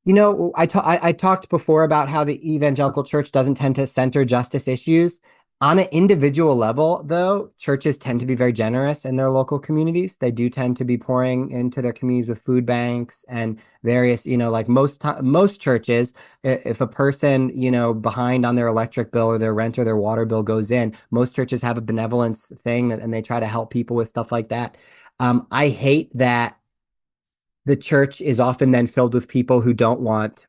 I talked before about how the evangelical church doesn't tend to center justice issues. On an individual level, though, churches tend to be very generous in their local communities. They do tend to be pouring into their communities with food banks and various, like most churches, if a person, behind on their electric bill or their rent or their water bill goes in, most churches have a benevolence thing and they try to help people with stuff like that. I hate that the church is often then filled with people who don't want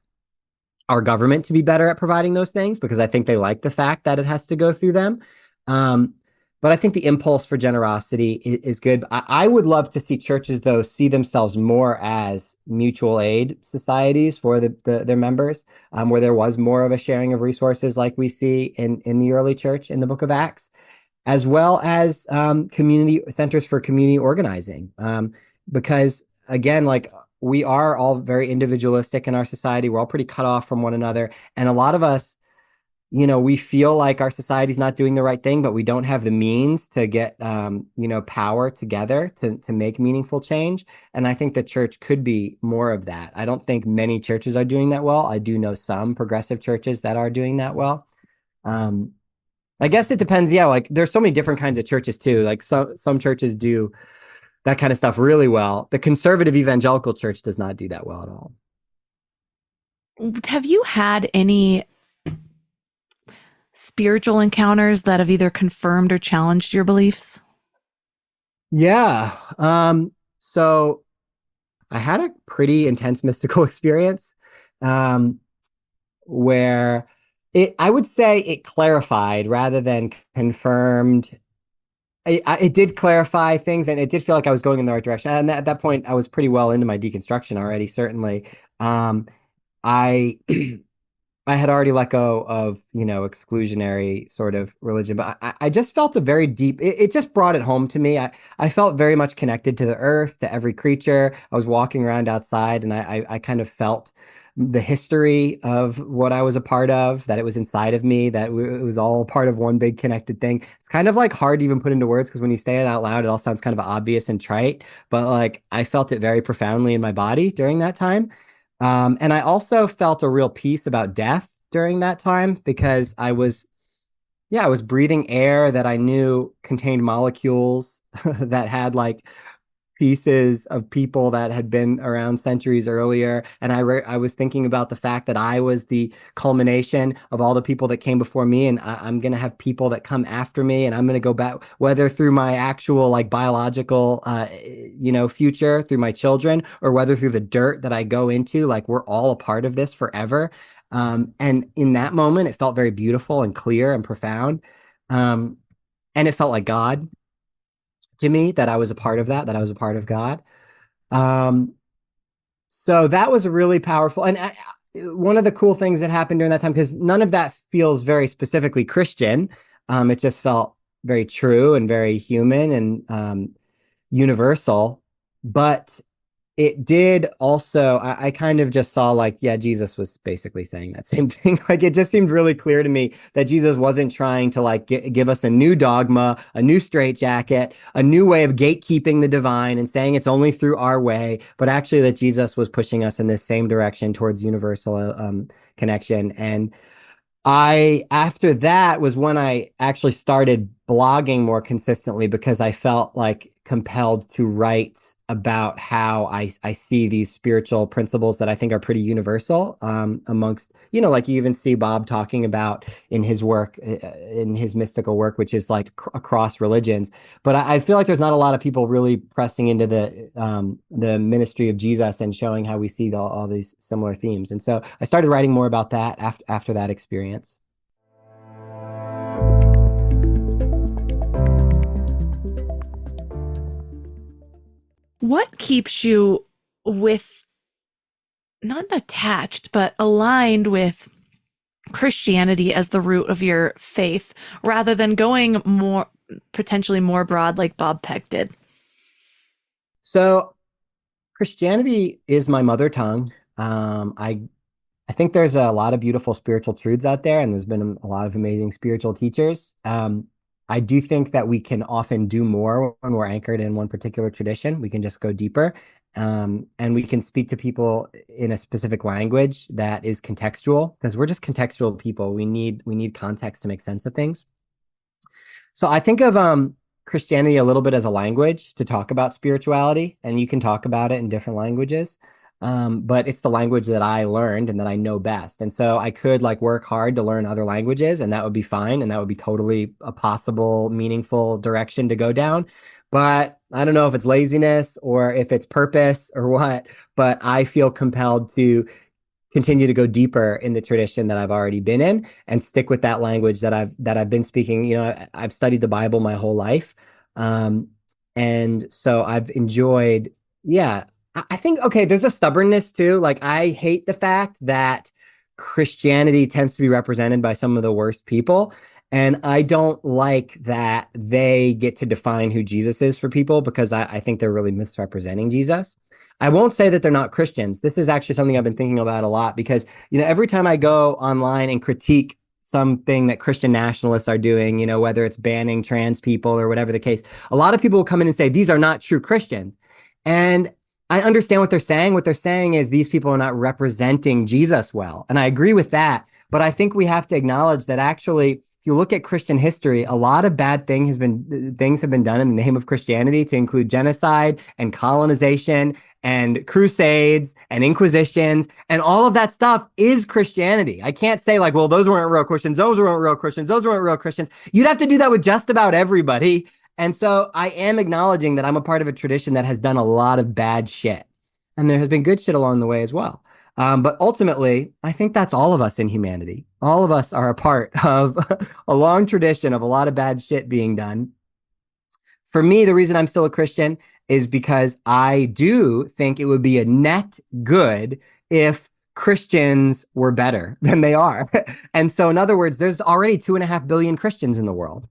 our government to be better at providing those things because I think they like the fact that it has to go through them. Um, but I think the impulse for generosity is good. I would love to see churches, though, see themselves more as mutual aid societies for their members, where there was more of a sharing of resources like we see in the early church in the book of Acts, as well as community centers for community organizing. Because again, like we are all very individualistic in our society. We're all pretty cut off from one another. And a lot of us, we feel like our society's not doing the right thing, but we don't have the means to get, power together to make meaningful change. And I think the church could be more of that. I don't think many churches are doing that well. I do know some progressive churches that are doing that well. Um, I guess it depends. Yeah, like there's so many different kinds of churches too. Like some churches do that kind of stuff really well. The conservative evangelical church does not do that well at all. Have you had any spiritual encounters that have either confirmed or challenged your beliefs? Yeah. So I had a pretty intense mystical experience, where I would say it clarified rather than confirmed. It did clarify things, and it did feel like I was going in the right direction. And at that point, I was pretty well into my deconstruction already, certainly. I I had already let go of, exclusionary sort of religion, but I just felt a very deep, it just brought it home to me. I felt very much connected to the earth, to every creature. I was walking around outside and I kind of felt the history of what I was a part of, that it was inside of me, that it was all part of one big connected thing. It's kind of like hard to even put into words because when you say it out loud, it all sounds kind of obvious and trite, but like I felt it very profoundly in my body during that time. And I also felt a real peace about death during that time because I was breathing air that I knew contained molecules that had like pieces of people that had been around centuries earlier. And I was thinking about the fact that I was the culmination of all the people that came before me. And I'm going to have people that come after me. And I'm going to go back, whether through my actual like biological, future, through my children, or whether through the dirt that I go into, like we're all a part of this forever. And in that moment, it felt very beautiful and clear and profound. And it felt like God to me that I was a part of that I was a part of God. Um, so that was really powerful. And one of the cool things that happened during that time, because none of that feels very specifically Christian, it just felt very true and very human and universal. But it did also, I kind of just saw like, yeah, Jesus was basically saying that same thing. Like it just seemed really clear to me that Jesus wasn't trying to like give us a new dogma, a new straitjacket, a new way of gatekeeping the divine and saying it's only through our way, but actually that Jesus was pushing us in this same direction towards universal connection. And after that was when I actually started blogging more consistently because I felt like compelled to write about how I see these spiritual principles that I think are pretty universal, amongst, like you even see Bob talking about in his work, in his mystical work, which is like across religions. But I feel like there's not a lot of people really pressing into the ministry of Jesus and showing how we see all these similar themes. And so I started writing more about that after that experience. What keeps you with not attached, but aligned with Christianity as the root of your faith rather than going more potentially more broad like Bob Peck did? So Christianity is my mother tongue. I think there's a lot of beautiful spiritual truths out there, and there's been a lot of amazing spiritual teachers. I do think that we can often do more when we're anchored in one particular tradition. We can just go deeper, and we can speak to people in a specific language that is contextual because we're just contextual people. We need context to make sense of things. So I think of Christianity a little bit as a language to talk about spirituality, and you can talk about it in different languages. But it's the language that I learned and that I know best. And so I could like work hard to learn other languages, and that would be fine, and that would be totally a possible, meaningful direction to go down. But I don't know if it's laziness or if it's purpose or what, but I feel compelled to continue to go deeper in the tradition that I've already been in and stick with that language that I've been speaking. I've studied the Bible my whole life. Um, and so I've enjoyed, yeah, I think, okay, there's a stubbornness too. Like, I hate the fact that Christianity tends to be represented by some of the worst people. And I don't like that they get to define who Jesus is for people, because I think they're really misrepresenting Jesus. I won't say that they're not Christians. This is actually something I've been thinking about a lot, because, every time I go online and critique something that Christian nationalists are doing, whether it's banning trans people or whatever the case, a lot of people will come in and say, these are not true Christians. And I understand what they're saying. What they're saying is these people are not representing Jesus well. And I agree with that. But I think we have to acknowledge that actually, if you look at Christian history, a lot of bad things have been done in the name of Christianity, to include genocide and colonization and crusades and inquisitions, and all of that stuff is Christianity. I can't say like, well, those weren't real Christians, those weren't real Christians, those weren't real Christians. You'd have to do that with just about everybody. And so I am acknowledging that I'm a part of a tradition that has done a lot of bad shit. And there has been good shit along the way as well. But ultimately, I think that's all of us in humanity. All of us are a part of a long tradition of a lot of bad shit being done. For me, the reason I'm still a Christian is because I do think it would be a net good if Christians were better than they are. And so, in other words, there's already 2.5 billion Christians in the world.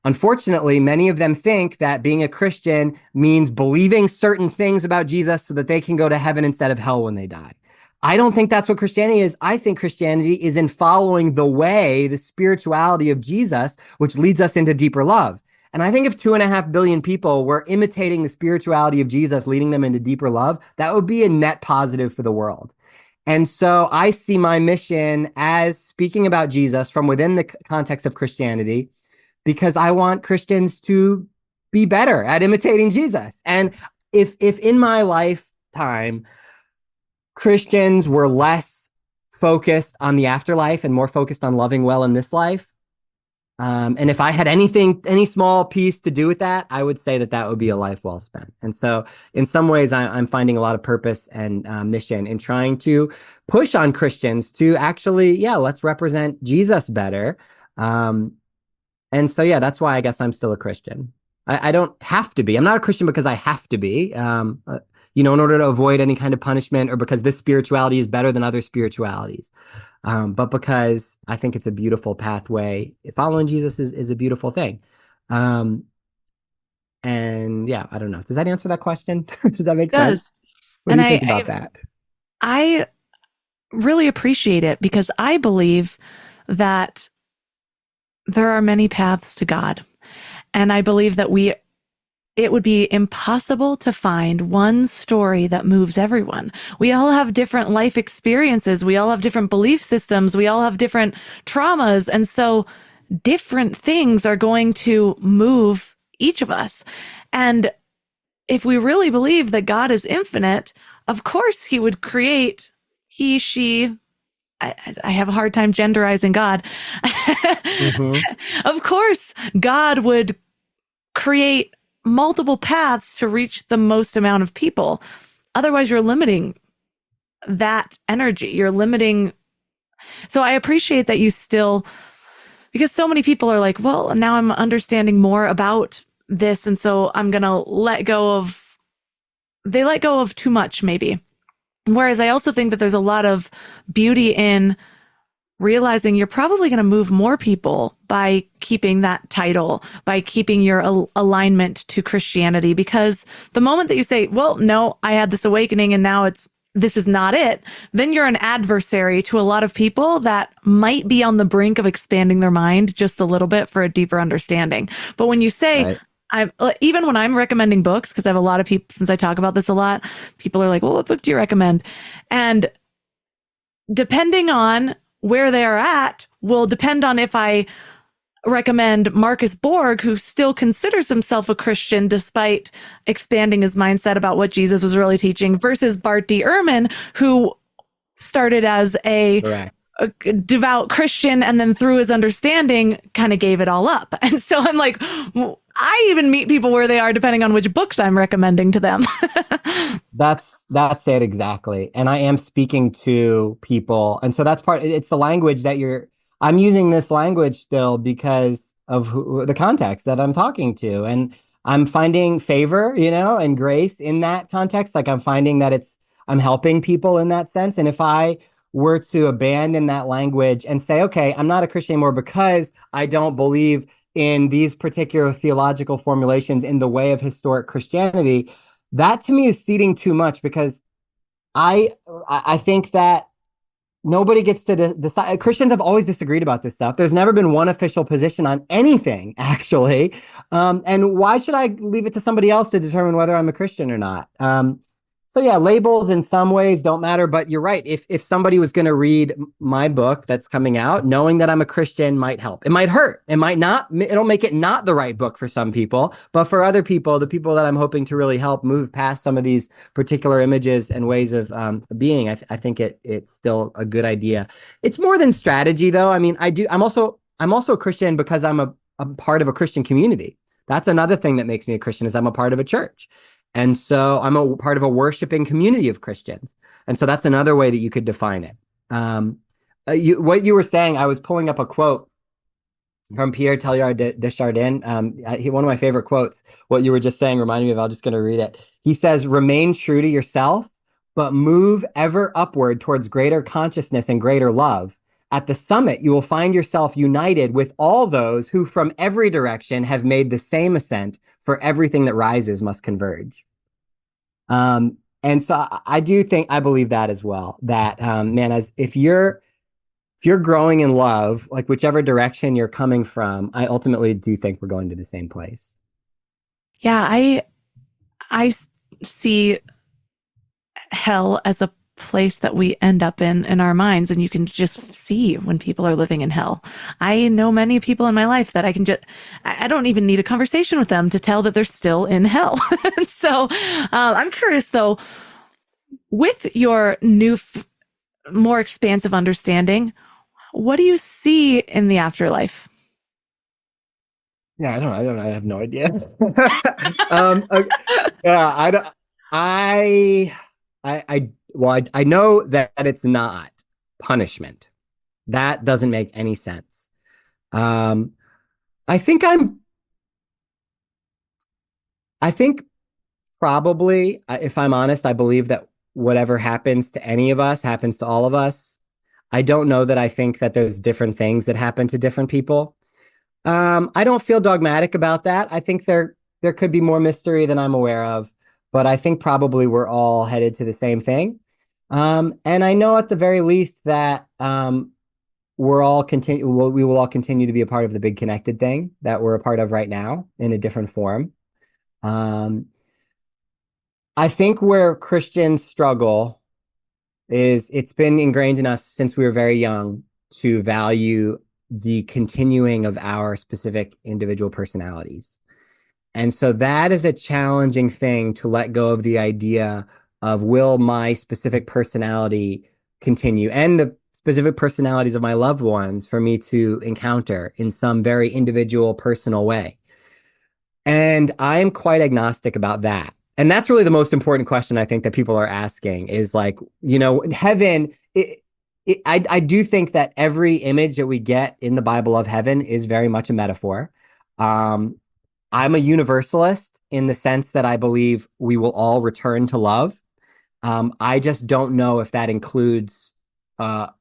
Unfortunately, many of them think that being a Christian means believing certain things about Jesus so that they can go to heaven instead of hell when they die. I don't think that's what Christianity is. I think Christianity is in following the way, the spirituality of Jesus, which leads us into deeper love. And I think if 2.5 billion people were imitating the spirituality of Jesus, leading them into deeper love, that would be a net positive for the world. And so I see my mission as speaking about Jesus from within the context of Christianity, because I want Christians to be better at imitating Jesus. And if in my lifetime, Christians were less focused on the afterlife and more focused on loving well in this life, and if I had any small piece to do with that, I would say that would be a life well spent. And so in some ways, I'm finding a lot of purpose and mission in trying to push on Christians to actually, let's represent Jesus better. And so, that's why I guess I'm still a Christian. I don't have to be. I'm not a Christian because I have to be, in order to avoid any kind of punishment, or because this spirituality is better than other spiritualities. But because I think it's a beautiful pathway. Following Jesus is a beautiful thing. And I don't know. Does that answer that question? Does that make sense? What do you think about that? I really appreciate it, because I believe that there are many paths to God. And I believe that it would be impossible to find one story that moves everyone. We all have different life experiences. We all have different belief systems. We all have different traumas. And so different things are going to move each of us. And if we really believe that God is infinite, of course he would create he, she, I have a hard time genderizing God. Of course, God would create multiple paths to reach the most amount of people. Otherwise, you're limiting that energy. You're limiting. So I appreciate that you still, because so many people are like, well, now I'm understanding more about this. And so I'm going to they let go of too much, maybe. Whereas I also think that there's a lot of beauty in realizing you're probably going to move more people by keeping that title, by keeping your alignment to Christianity. Because the moment that you say, well, no, I had this awakening and now this is not it, then you're an adversary to a lot of people that might be on the brink of expanding their mind just a little bit for a deeper understanding. But when you say, right. Even when I'm recommending books, because I have a lot of people, since I talk about this a lot, people are like, well, what book do you recommend? And depending on where they're at will depend on if I recommend Marcus Borg, who still considers himself a Christian despite expanding his mindset about what Jesus was really teaching, versus Bart D. Ehrman, who started as a devout Christian, and then through his understanding kind of gave it all up. And so I'm like, I even meet people where they are depending on which books I'm recommending to them. That's it exactly. And I am speaking to people. And so that's it's the language that I'm using this language still because of the context that I'm talking to. And I'm finding favor, and grace in that context. Like I'm finding that I'm helping people in that sense. And if I were to abandon that language and say, okay, I'm not a Christian anymore because I don't believe in these particular theological formulations in the way of historic Christianity, that to me is ceding too much because I think that nobody gets to decide. Christians have always disagreed about this stuff. There's never been one official position on anything, actually. And why should I leave it to somebody else to determine whether I'm a Christian or not? So yeah, labels in some ways don't matter, but you're right. If somebody was going to read my book that's coming out, knowing that I'm a Christian might help. It might hurt. It might not. It'll make it not the right book for some people, but for other people, the people that I'm hoping to really help move past some of these particular images and ways of being, I think it's still a good idea. It's more than strategy, though. I mean, I'm also a Christian because I'm part of a Christian community. That's another thing that makes me a Christian is I'm a part of a church. And so I'm a part of a worshiping community of Christians. And so that's another way that you could define it. What you were saying, I was pulling up a quote from Pierre Teilhard de Chardin. One of my favorite quotes, what you were just saying reminded me of, I'm just going to read it. He says, remain true to yourself, but move ever upward towards greater consciousness and greater love. At the summit, you will find yourself united with all those who from every direction have made the same ascent, for everything that rises must converge. And so I believe that as well, that, man, if you're growing in love, like whichever direction you're coming from, I ultimately do think we're going to the same place. Yeah, I see hell as a place that we end up in our minds, and you can just see when people are living in hell. I know many people in my life that I don't even need a conversation with them to tell that they're still in hell. So I'm curious though, with your new more expansive understanding, what do you see in the afterlife? Yeah, I don't. I have no idea. Yeah, I don't. I know that it's not punishment. That doesn't make any sense. Um, I think I think probably, if I'm honest, I believe that whatever happens to any of us happens to all of us. I don't know that I think that there's different things that happen to different people. I don't feel dogmatic about that. I think there could be more mystery than I'm aware of, but I think probably we're all headed to the same thing. And I know at the very least that we will all continue to be a part of the big connected thing that we're a part of right now in a different form. I think where Christians struggle is it's been ingrained in us since we were very young to value the continuing of our specific individual personalities. And so that is a challenging thing to let go of the idea of will my specific personality continue and the specific personalities of my loved ones for me to encounter in some very individual, personal way. And I am quite agnostic about that. And that's really the most important question I think that people are asking is like, in heaven, I do think that every image that we get in the Bible of heaven is very much a metaphor. I'm a universalist in the sense that I believe we will all return to love. I just don't know if that includes a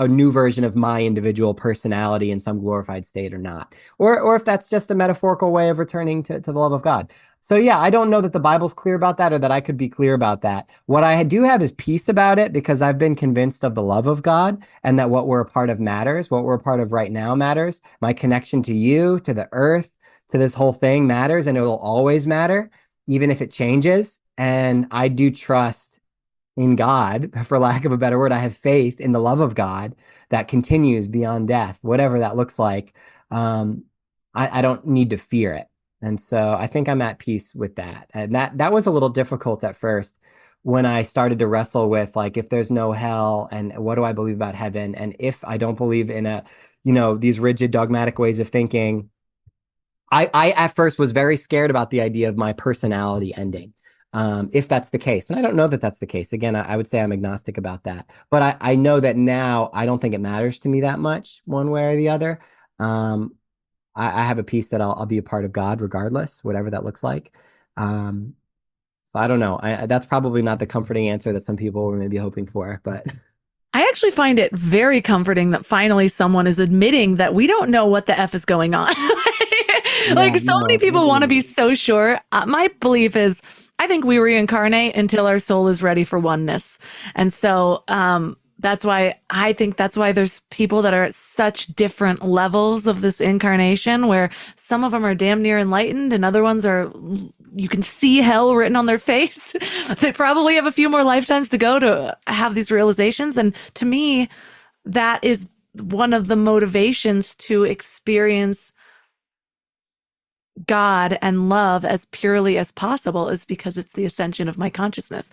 new version of my individual personality in some glorified state or not, or if that's just a metaphorical way of returning to the love of God. So yeah, I don't know that the Bible's clear about that or that I could be clear about that. What I do have is peace about it because I've been convinced of the love of God and that what we're a part of matters, what we're a part of right now matters. My connection to you, to the earth, to this whole thing matters, and it'll always matter, even if it changes. And I do trust in God, for lack of a better word. I have faith in the love of God that continues beyond death, whatever that looks like. I don't need to fear it. And so I think I'm at peace with that. And that was a little difficult at first when I started to wrestle with like if there's no hell and what do I believe about heaven and if I don't believe in these rigid dogmatic ways of thinking. I at first was very scared about the idea of my personality ending. If that's the case. And I don't know that that's the case. Again, I would say I'm agnostic about that. But I know that now I don't think it matters to me that much one way or the other. Um, I have a piece that I'll be a part of God regardless, whatever that looks like. Um, so I don't know. That's probably not the comforting answer that some people were maybe hoping for, but I actually find it very comforting that finally someone is admitting that we don't know what the F is going on. Like yeah, so many no, people want to be totally. so sure. My belief is I think we reincarnate until our soul is ready for oneness. And so that's why I think that's why there's people that are at such different levels of this incarnation where some of them are damn near enlightened and other ones are you can see hell written on their face. They probably have a few more lifetimes to go to have these realizations. And to me, that is one of the motivations to experience God and love as purely as possible is because it's the ascension of my consciousness.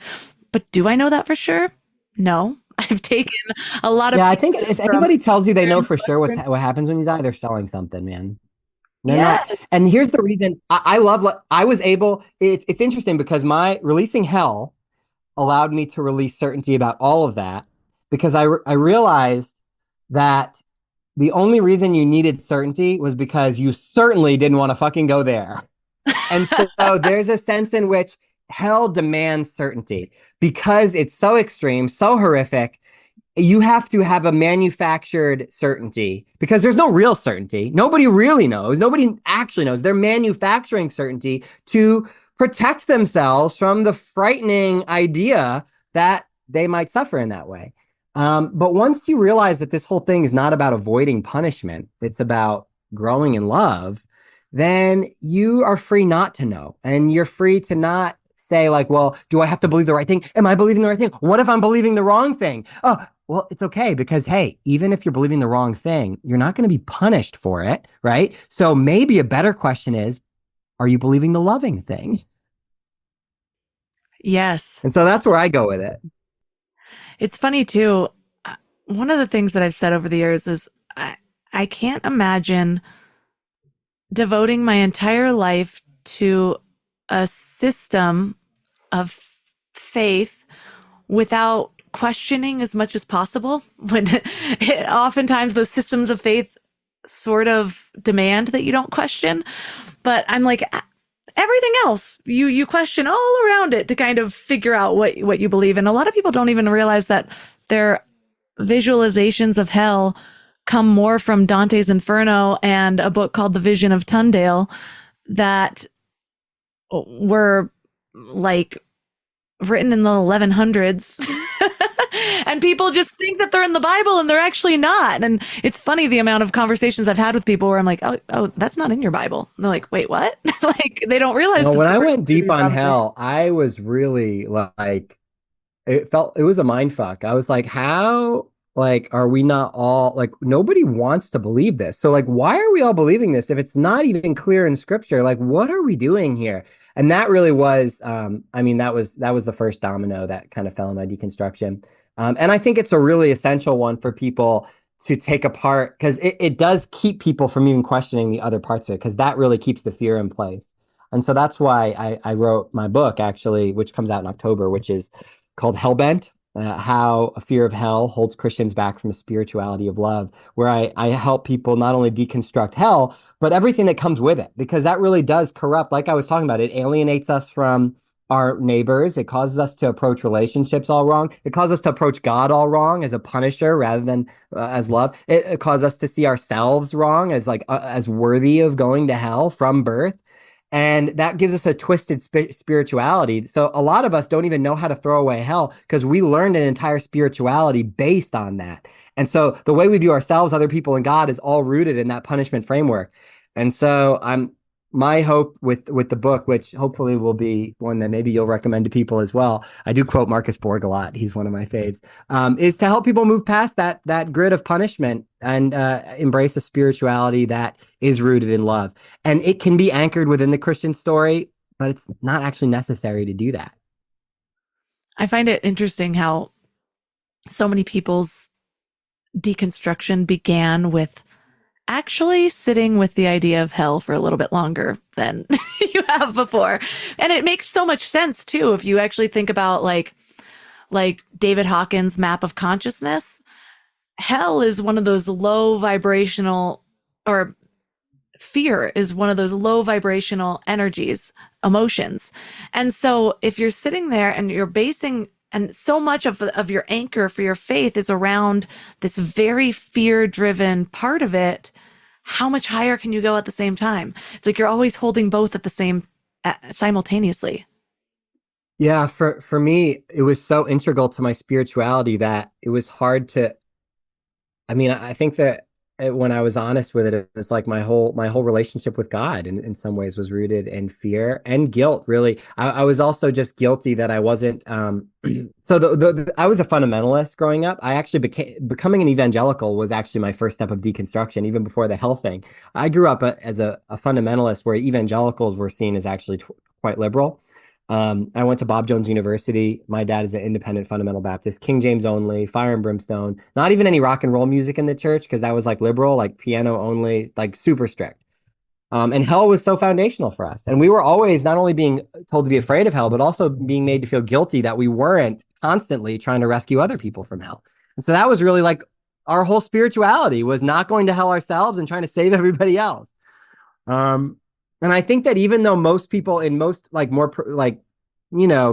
But do I know that for sure? No. I've taken a lot of Yeah, I think pieces if from anybody tells you they know Eastern, for sure Western. what happens when you die, they're selling something, man. They're not. Yes. And here's the reason I love what I was able. It's interesting because my releasing hell allowed me to release certainty about all of that because I realized that the only reason you needed certainty was because you certainly didn't want to fucking go there. And so there's a sense in which hell demands certainty because it's so extreme, so horrific. You have to have a manufactured certainty because there's no real certainty. Nobody really knows. Nobody actually knows. They're manufacturing certainty to protect themselves from the frightening idea that they might suffer in that way. But once you realize that this whole thing is not about avoiding punishment, it's about growing in love, then you are free not to know. And you're free to not say, like, well, do I have to believe the right thing? Am I believing the right thing? What if I'm believing the wrong thing? Oh, well, it's okay because, hey, even if you're believing the wrong thing, you're not going to be punished for it, right? So maybe a better question is, are you believing the loving thing? Yes. And so that's where I go with it. It's funny too. One of the things that I've said over the years is I can't imagine devoting my entire life to a system of faith without questioning as much as possible. When oftentimes those systems of faith sort of demand that you don't question. But I'm like, everything else you question all around it to kind of figure out what you believe in. A lot of people don't even realize that their visualizations of hell come more from Dante's Inferno and a book called The Vision of Tundale that were like written in the 1100s. And people just think that they're in the Bible and they're actually not. And it's funny the amount of conversations I've had with people where I'm like, oh, that's not in your Bible. And they're like, wait, what? Like they don't realize Well, that when the I first went deep on conversation. hell, I was really like, it was a mind fuck. I was like, how like are we not all like nobody wants to believe this. So like why are we all believing this if it's not even clear in scripture? Like what are we doing here? And that really was I mean that was the first domino that kind of fell in my deconstruction. And I think it's a really essential one for people to take apart because it does keep people from even questioning the other parts of it because that really keeps the fear in place. And so that's why I wrote my book actually, which comes out in October, which is called Hellbent, how a fear of hell holds Christians back from a spirituality of love, where I help people not only deconstruct hell, but everything that comes with it, because that really does corrupt, like I was talking about, it alienates us from our neighbors. It causes us to approach relationships all wrong. It causes us to approach God all wrong as a punisher rather than as love. It causes us to see ourselves wrong as like as worthy of going to hell from birth. And that gives us a twisted spirituality. So a lot of us don't even know how to throw away hell because we learned an entire spirituality based on that. And so the way we view ourselves, other people, and God is all rooted in that punishment framework. And so I'm my hope with the book, which hopefully will be one that maybe you'll recommend to people as well. I do quote Marcus Borg a lot. He's one of my faves. Is to help people move past that grid of punishment and embrace a spirituality that is rooted in love. And it can be anchored within the Christian story, but it's not actually necessary to do that. I find it interesting how so many people's deconstruction began with actually sitting with the idea of hell for a little bit longer than you have before. And it makes so much sense too if you actually think about like David Hawkins' map of consciousness. Hell is one of those low vibrational, or fear is one of those low vibrational energies, emotions. And so if you're sitting there and you're basing, and so much of your anchor for your faith is around this very fear driven part of it, how much higher can you go at the same time? It's like you're always holding both at the same simultaneously. Yeah, for me, it was so integral to my spirituality that it was hard to. I mean, I think that when I was honest with it, it was like my whole relationship with God in some ways was rooted in fear and guilt, really. I was also just guilty that I wasn't so I was a fundamentalist growing up. I actually becoming an evangelical was actually my first step of deconstruction, even before the hell thing. I grew up as a fundamentalist where evangelicals were seen as actually quite liberal. I went to Bob Jones University. My dad is an independent fundamental Baptist, King James only, fire and brimstone, not even any rock and roll music in the church because that was like liberal, like piano only, like super strict. And hell was so foundational for us. And we were always not only being told to be afraid of hell, but also being made to feel guilty that we weren't constantly trying to rescue other people from hell. And so that was really like our whole spirituality was not going to hell ourselves and trying to save everybody else. Um, and I think that even though most people in most like more like,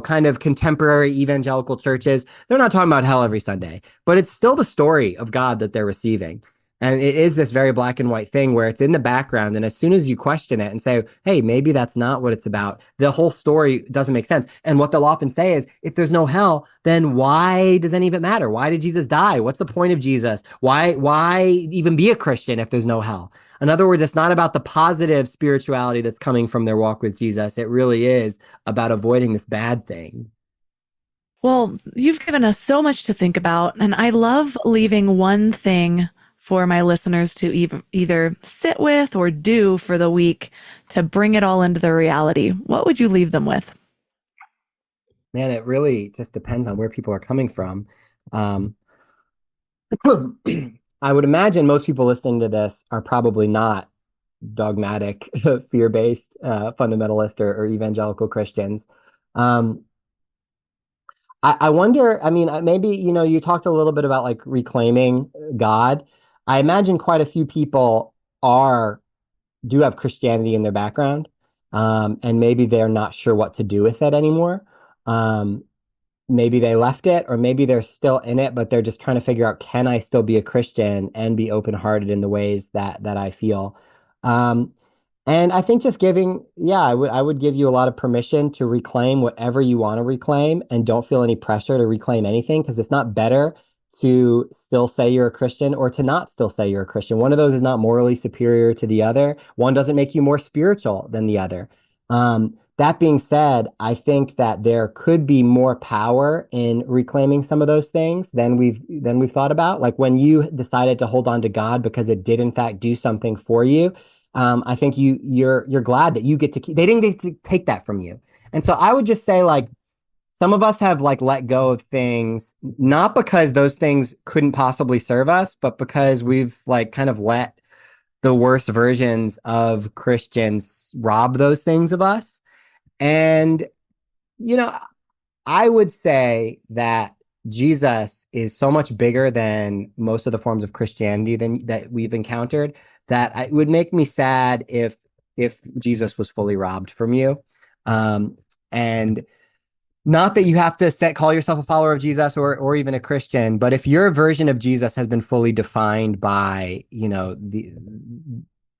kind of contemporary evangelical churches, they're not talking about hell every Sunday, but it's still the story of God that they're receiving. And it is this very black and white thing where it's in the background. And as soon as you question it and say, hey, maybe that's not what it's about, the whole story doesn't make sense. And what they'll often say is, if there's no hell, then why does any of it matter? Why did Jesus die? What's the point of Jesus? Why even be a Christian if there's no hell? In other words, it's not about the positive spirituality that's coming from their walk with Jesus. It really is about avoiding this bad thing. Well, you've given us so much to think about, and I love leaving one thing for my listeners to either sit with or do for the week to bring it all into their reality. What would you leave them with? Man, it really just depends on where people are coming from. Um, I would imagine most people listening to this are probably not dogmatic, fear-based, fundamentalist or evangelical Christians. Um, I wonder, I mean, maybe, you talked a little bit about like reclaiming God. I imagine quite a few people do have Christianity in their background, and maybe they're not sure what to do with it anymore. Um, Maybe they left it, or maybe they're still in it, but they're just trying to figure out, can I still be a Christian and be open-hearted in the ways that I feel? Um, and I think just yeah, I would give you a lot of permission to reclaim whatever you want to reclaim and don't feel any pressure to reclaim anything because it's not better to still say you're a Christian or to not still say you're a Christian. One of those is not morally superior to the other. One doesn't make you more spiritual than the other. That being said, I think that there could be more power in reclaiming some of those things than we've thought about. Like when you decided to hold on to God because it did in fact do something for you. I think you're glad that you get to keep. They didn't get to take that from you, and so I would just say like some of us have like let go of things not because those things couldn't possibly serve us, but because we've like kind of let the worst versions of Christians rob those things of us. And, you know, I would say that Jesus is so much bigger than most of the forms of Christianity than that we've encountered that it would make me sad if Jesus was fully robbed from you. And not that you have to call yourself a follower of Jesus or even a Christian, but if your version of Jesus has been fully defined by,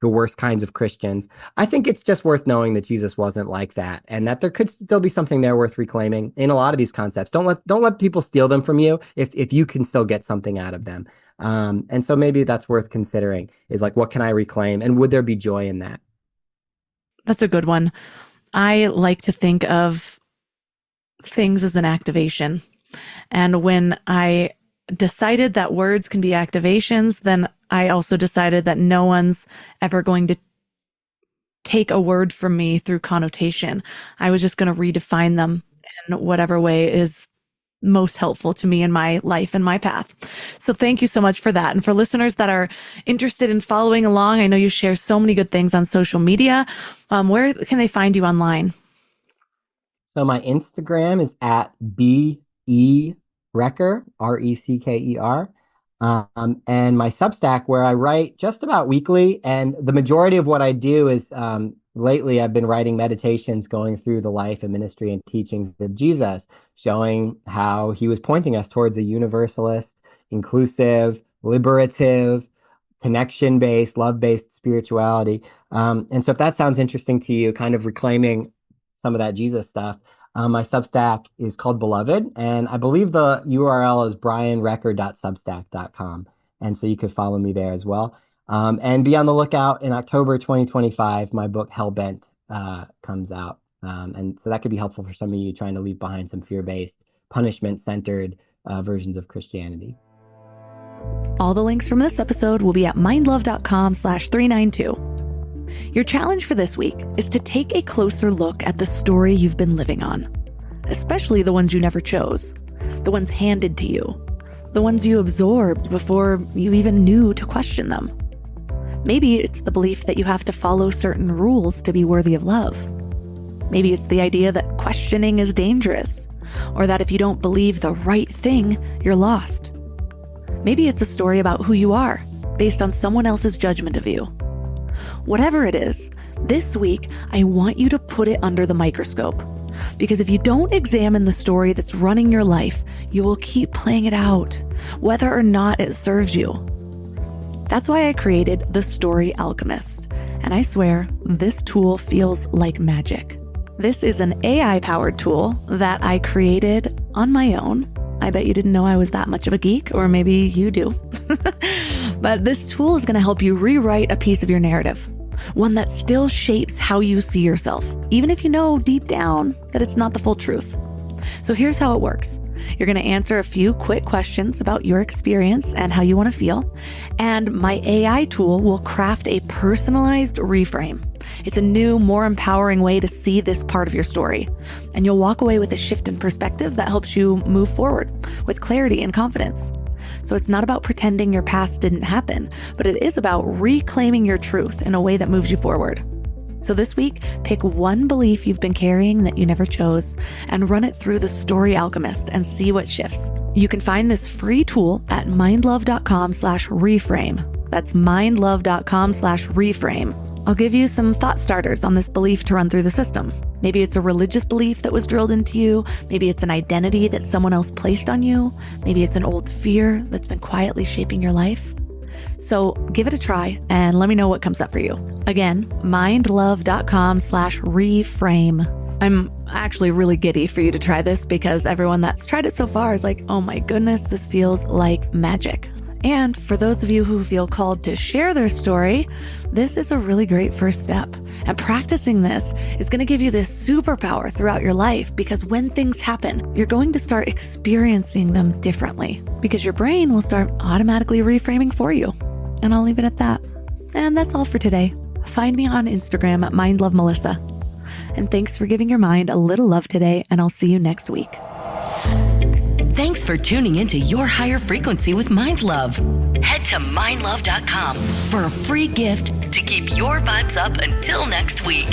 the worst kinds of Christians, I think it's just worth knowing that Jesus wasn't like that and that there could still be something there worth reclaiming in a lot of these concepts. Don't let people steal them from you if you can still get something out of them. And so maybe that's worth considering is like, what can I reclaim? And would there be joy in that? That's a good one. I like to think of things as an activation. And when I decided that words can be activations, then I also decided that no one's ever going to take a word from me through connotation. I was just going to redefine them in whatever way is most helpful to me in my life and my path. So thank you so much for that. And for listeners that are interested in following along, I know you share so many good things on social media. Where can they find you online? So my Instagram is at BE Recker, Recker. And my Substack, where I write just about weekly. And the majority of what I do is lately I've been writing meditations going through the life and ministry and teachings of Jesus, showing how he was pointing us towards a universalist, inclusive, liberative, connection-based, love-based spirituality. And so if that sounds interesting to you, kind of reclaiming some of that Jesus stuff, my Substack is called Beloved, and I believe the URL is brianrecker.substack.com. And so you could follow me there as well. And be on the lookout in October 2025, my book Hellbent comes out. And so that could be helpful for some of you trying to leave behind some fear-based, punishment-centered versions of Christianity. All the links from this episode will be at mindlove.com/392. Your challenge for this week is to take a closer look at the story you've been living on, especially the ones you never chose, the ones handed to you, the ones you absorbed before you even knew to question them. Maybe it's the belief that you have to follow certain rules to be worthy of love. Maybe it's the idea that questioning is dangerous, or that if you don't believe the right thing, you're lost. Maybe it's a story about who you are, based on someone else's judgment of you. Whatever it is, this week, I want you to put it under the microscope. Because if you don't examine the story that's running your life, you will keep playing it out, whether or not it serves you. That's why I created The Story Alchemist. And I swear, this tool feels like magic. This is an AI-powered tool that I created on my own. I bet you didn't know I was that much of a geek, or maybe you do. But this tool is going to help you rewrite a piece of your narrative, one that still shapes how you see yourself, even if you know deep down that it's not the full truth. So here's how it works. You're going to answer a few quick questions about your experience and how you want to feel, and my AI tool will craft a personalized reframe. It's a new, more empowering way to see this part of your story, and you'll walk away with a shift in perspective that helps you move forward with clarity and confidence. So it's not about pretending your past didn't happen, but it is about reclaiming your truth in a way that moves you forward. So this week, pick one belief you've been carrying that you never chose and run it through the Story Alchemist and see what shifts. You can find this free tool at mindlove.com/reframe. That's mindlove.com/reframe. I'll give you some thought starters on this belief to run through the system. Maybe it's a religious belief that was drilled into you. Maybe it's an identity that someone else placed on you. Maybe it's an old fear that's been quietly shaping your life. So give it a try and let me know what comes up for you. Again, mindlove.com/reframe. I'm actually really giddy for you to try this because everyone that's tried it so far is like, oh my goodness, this feels like magic. And for those of you who feel called to share their story, this is a really great first step. And practicing this is going to give you this superpower throughout your life, because when things happen, you're going to start experiencing them differently because your brain will start automatically reframing for you. And I'll leave it at that. And that's all for today. Find me on Instagram at mindlovemelissa. And thanks for giving your mind a little love today, and I'll see you next week. Thanks for tuning into Your Higher Frequency with Mind Love. Head to mindlove.com for a free gift to keep your vibes up until next week.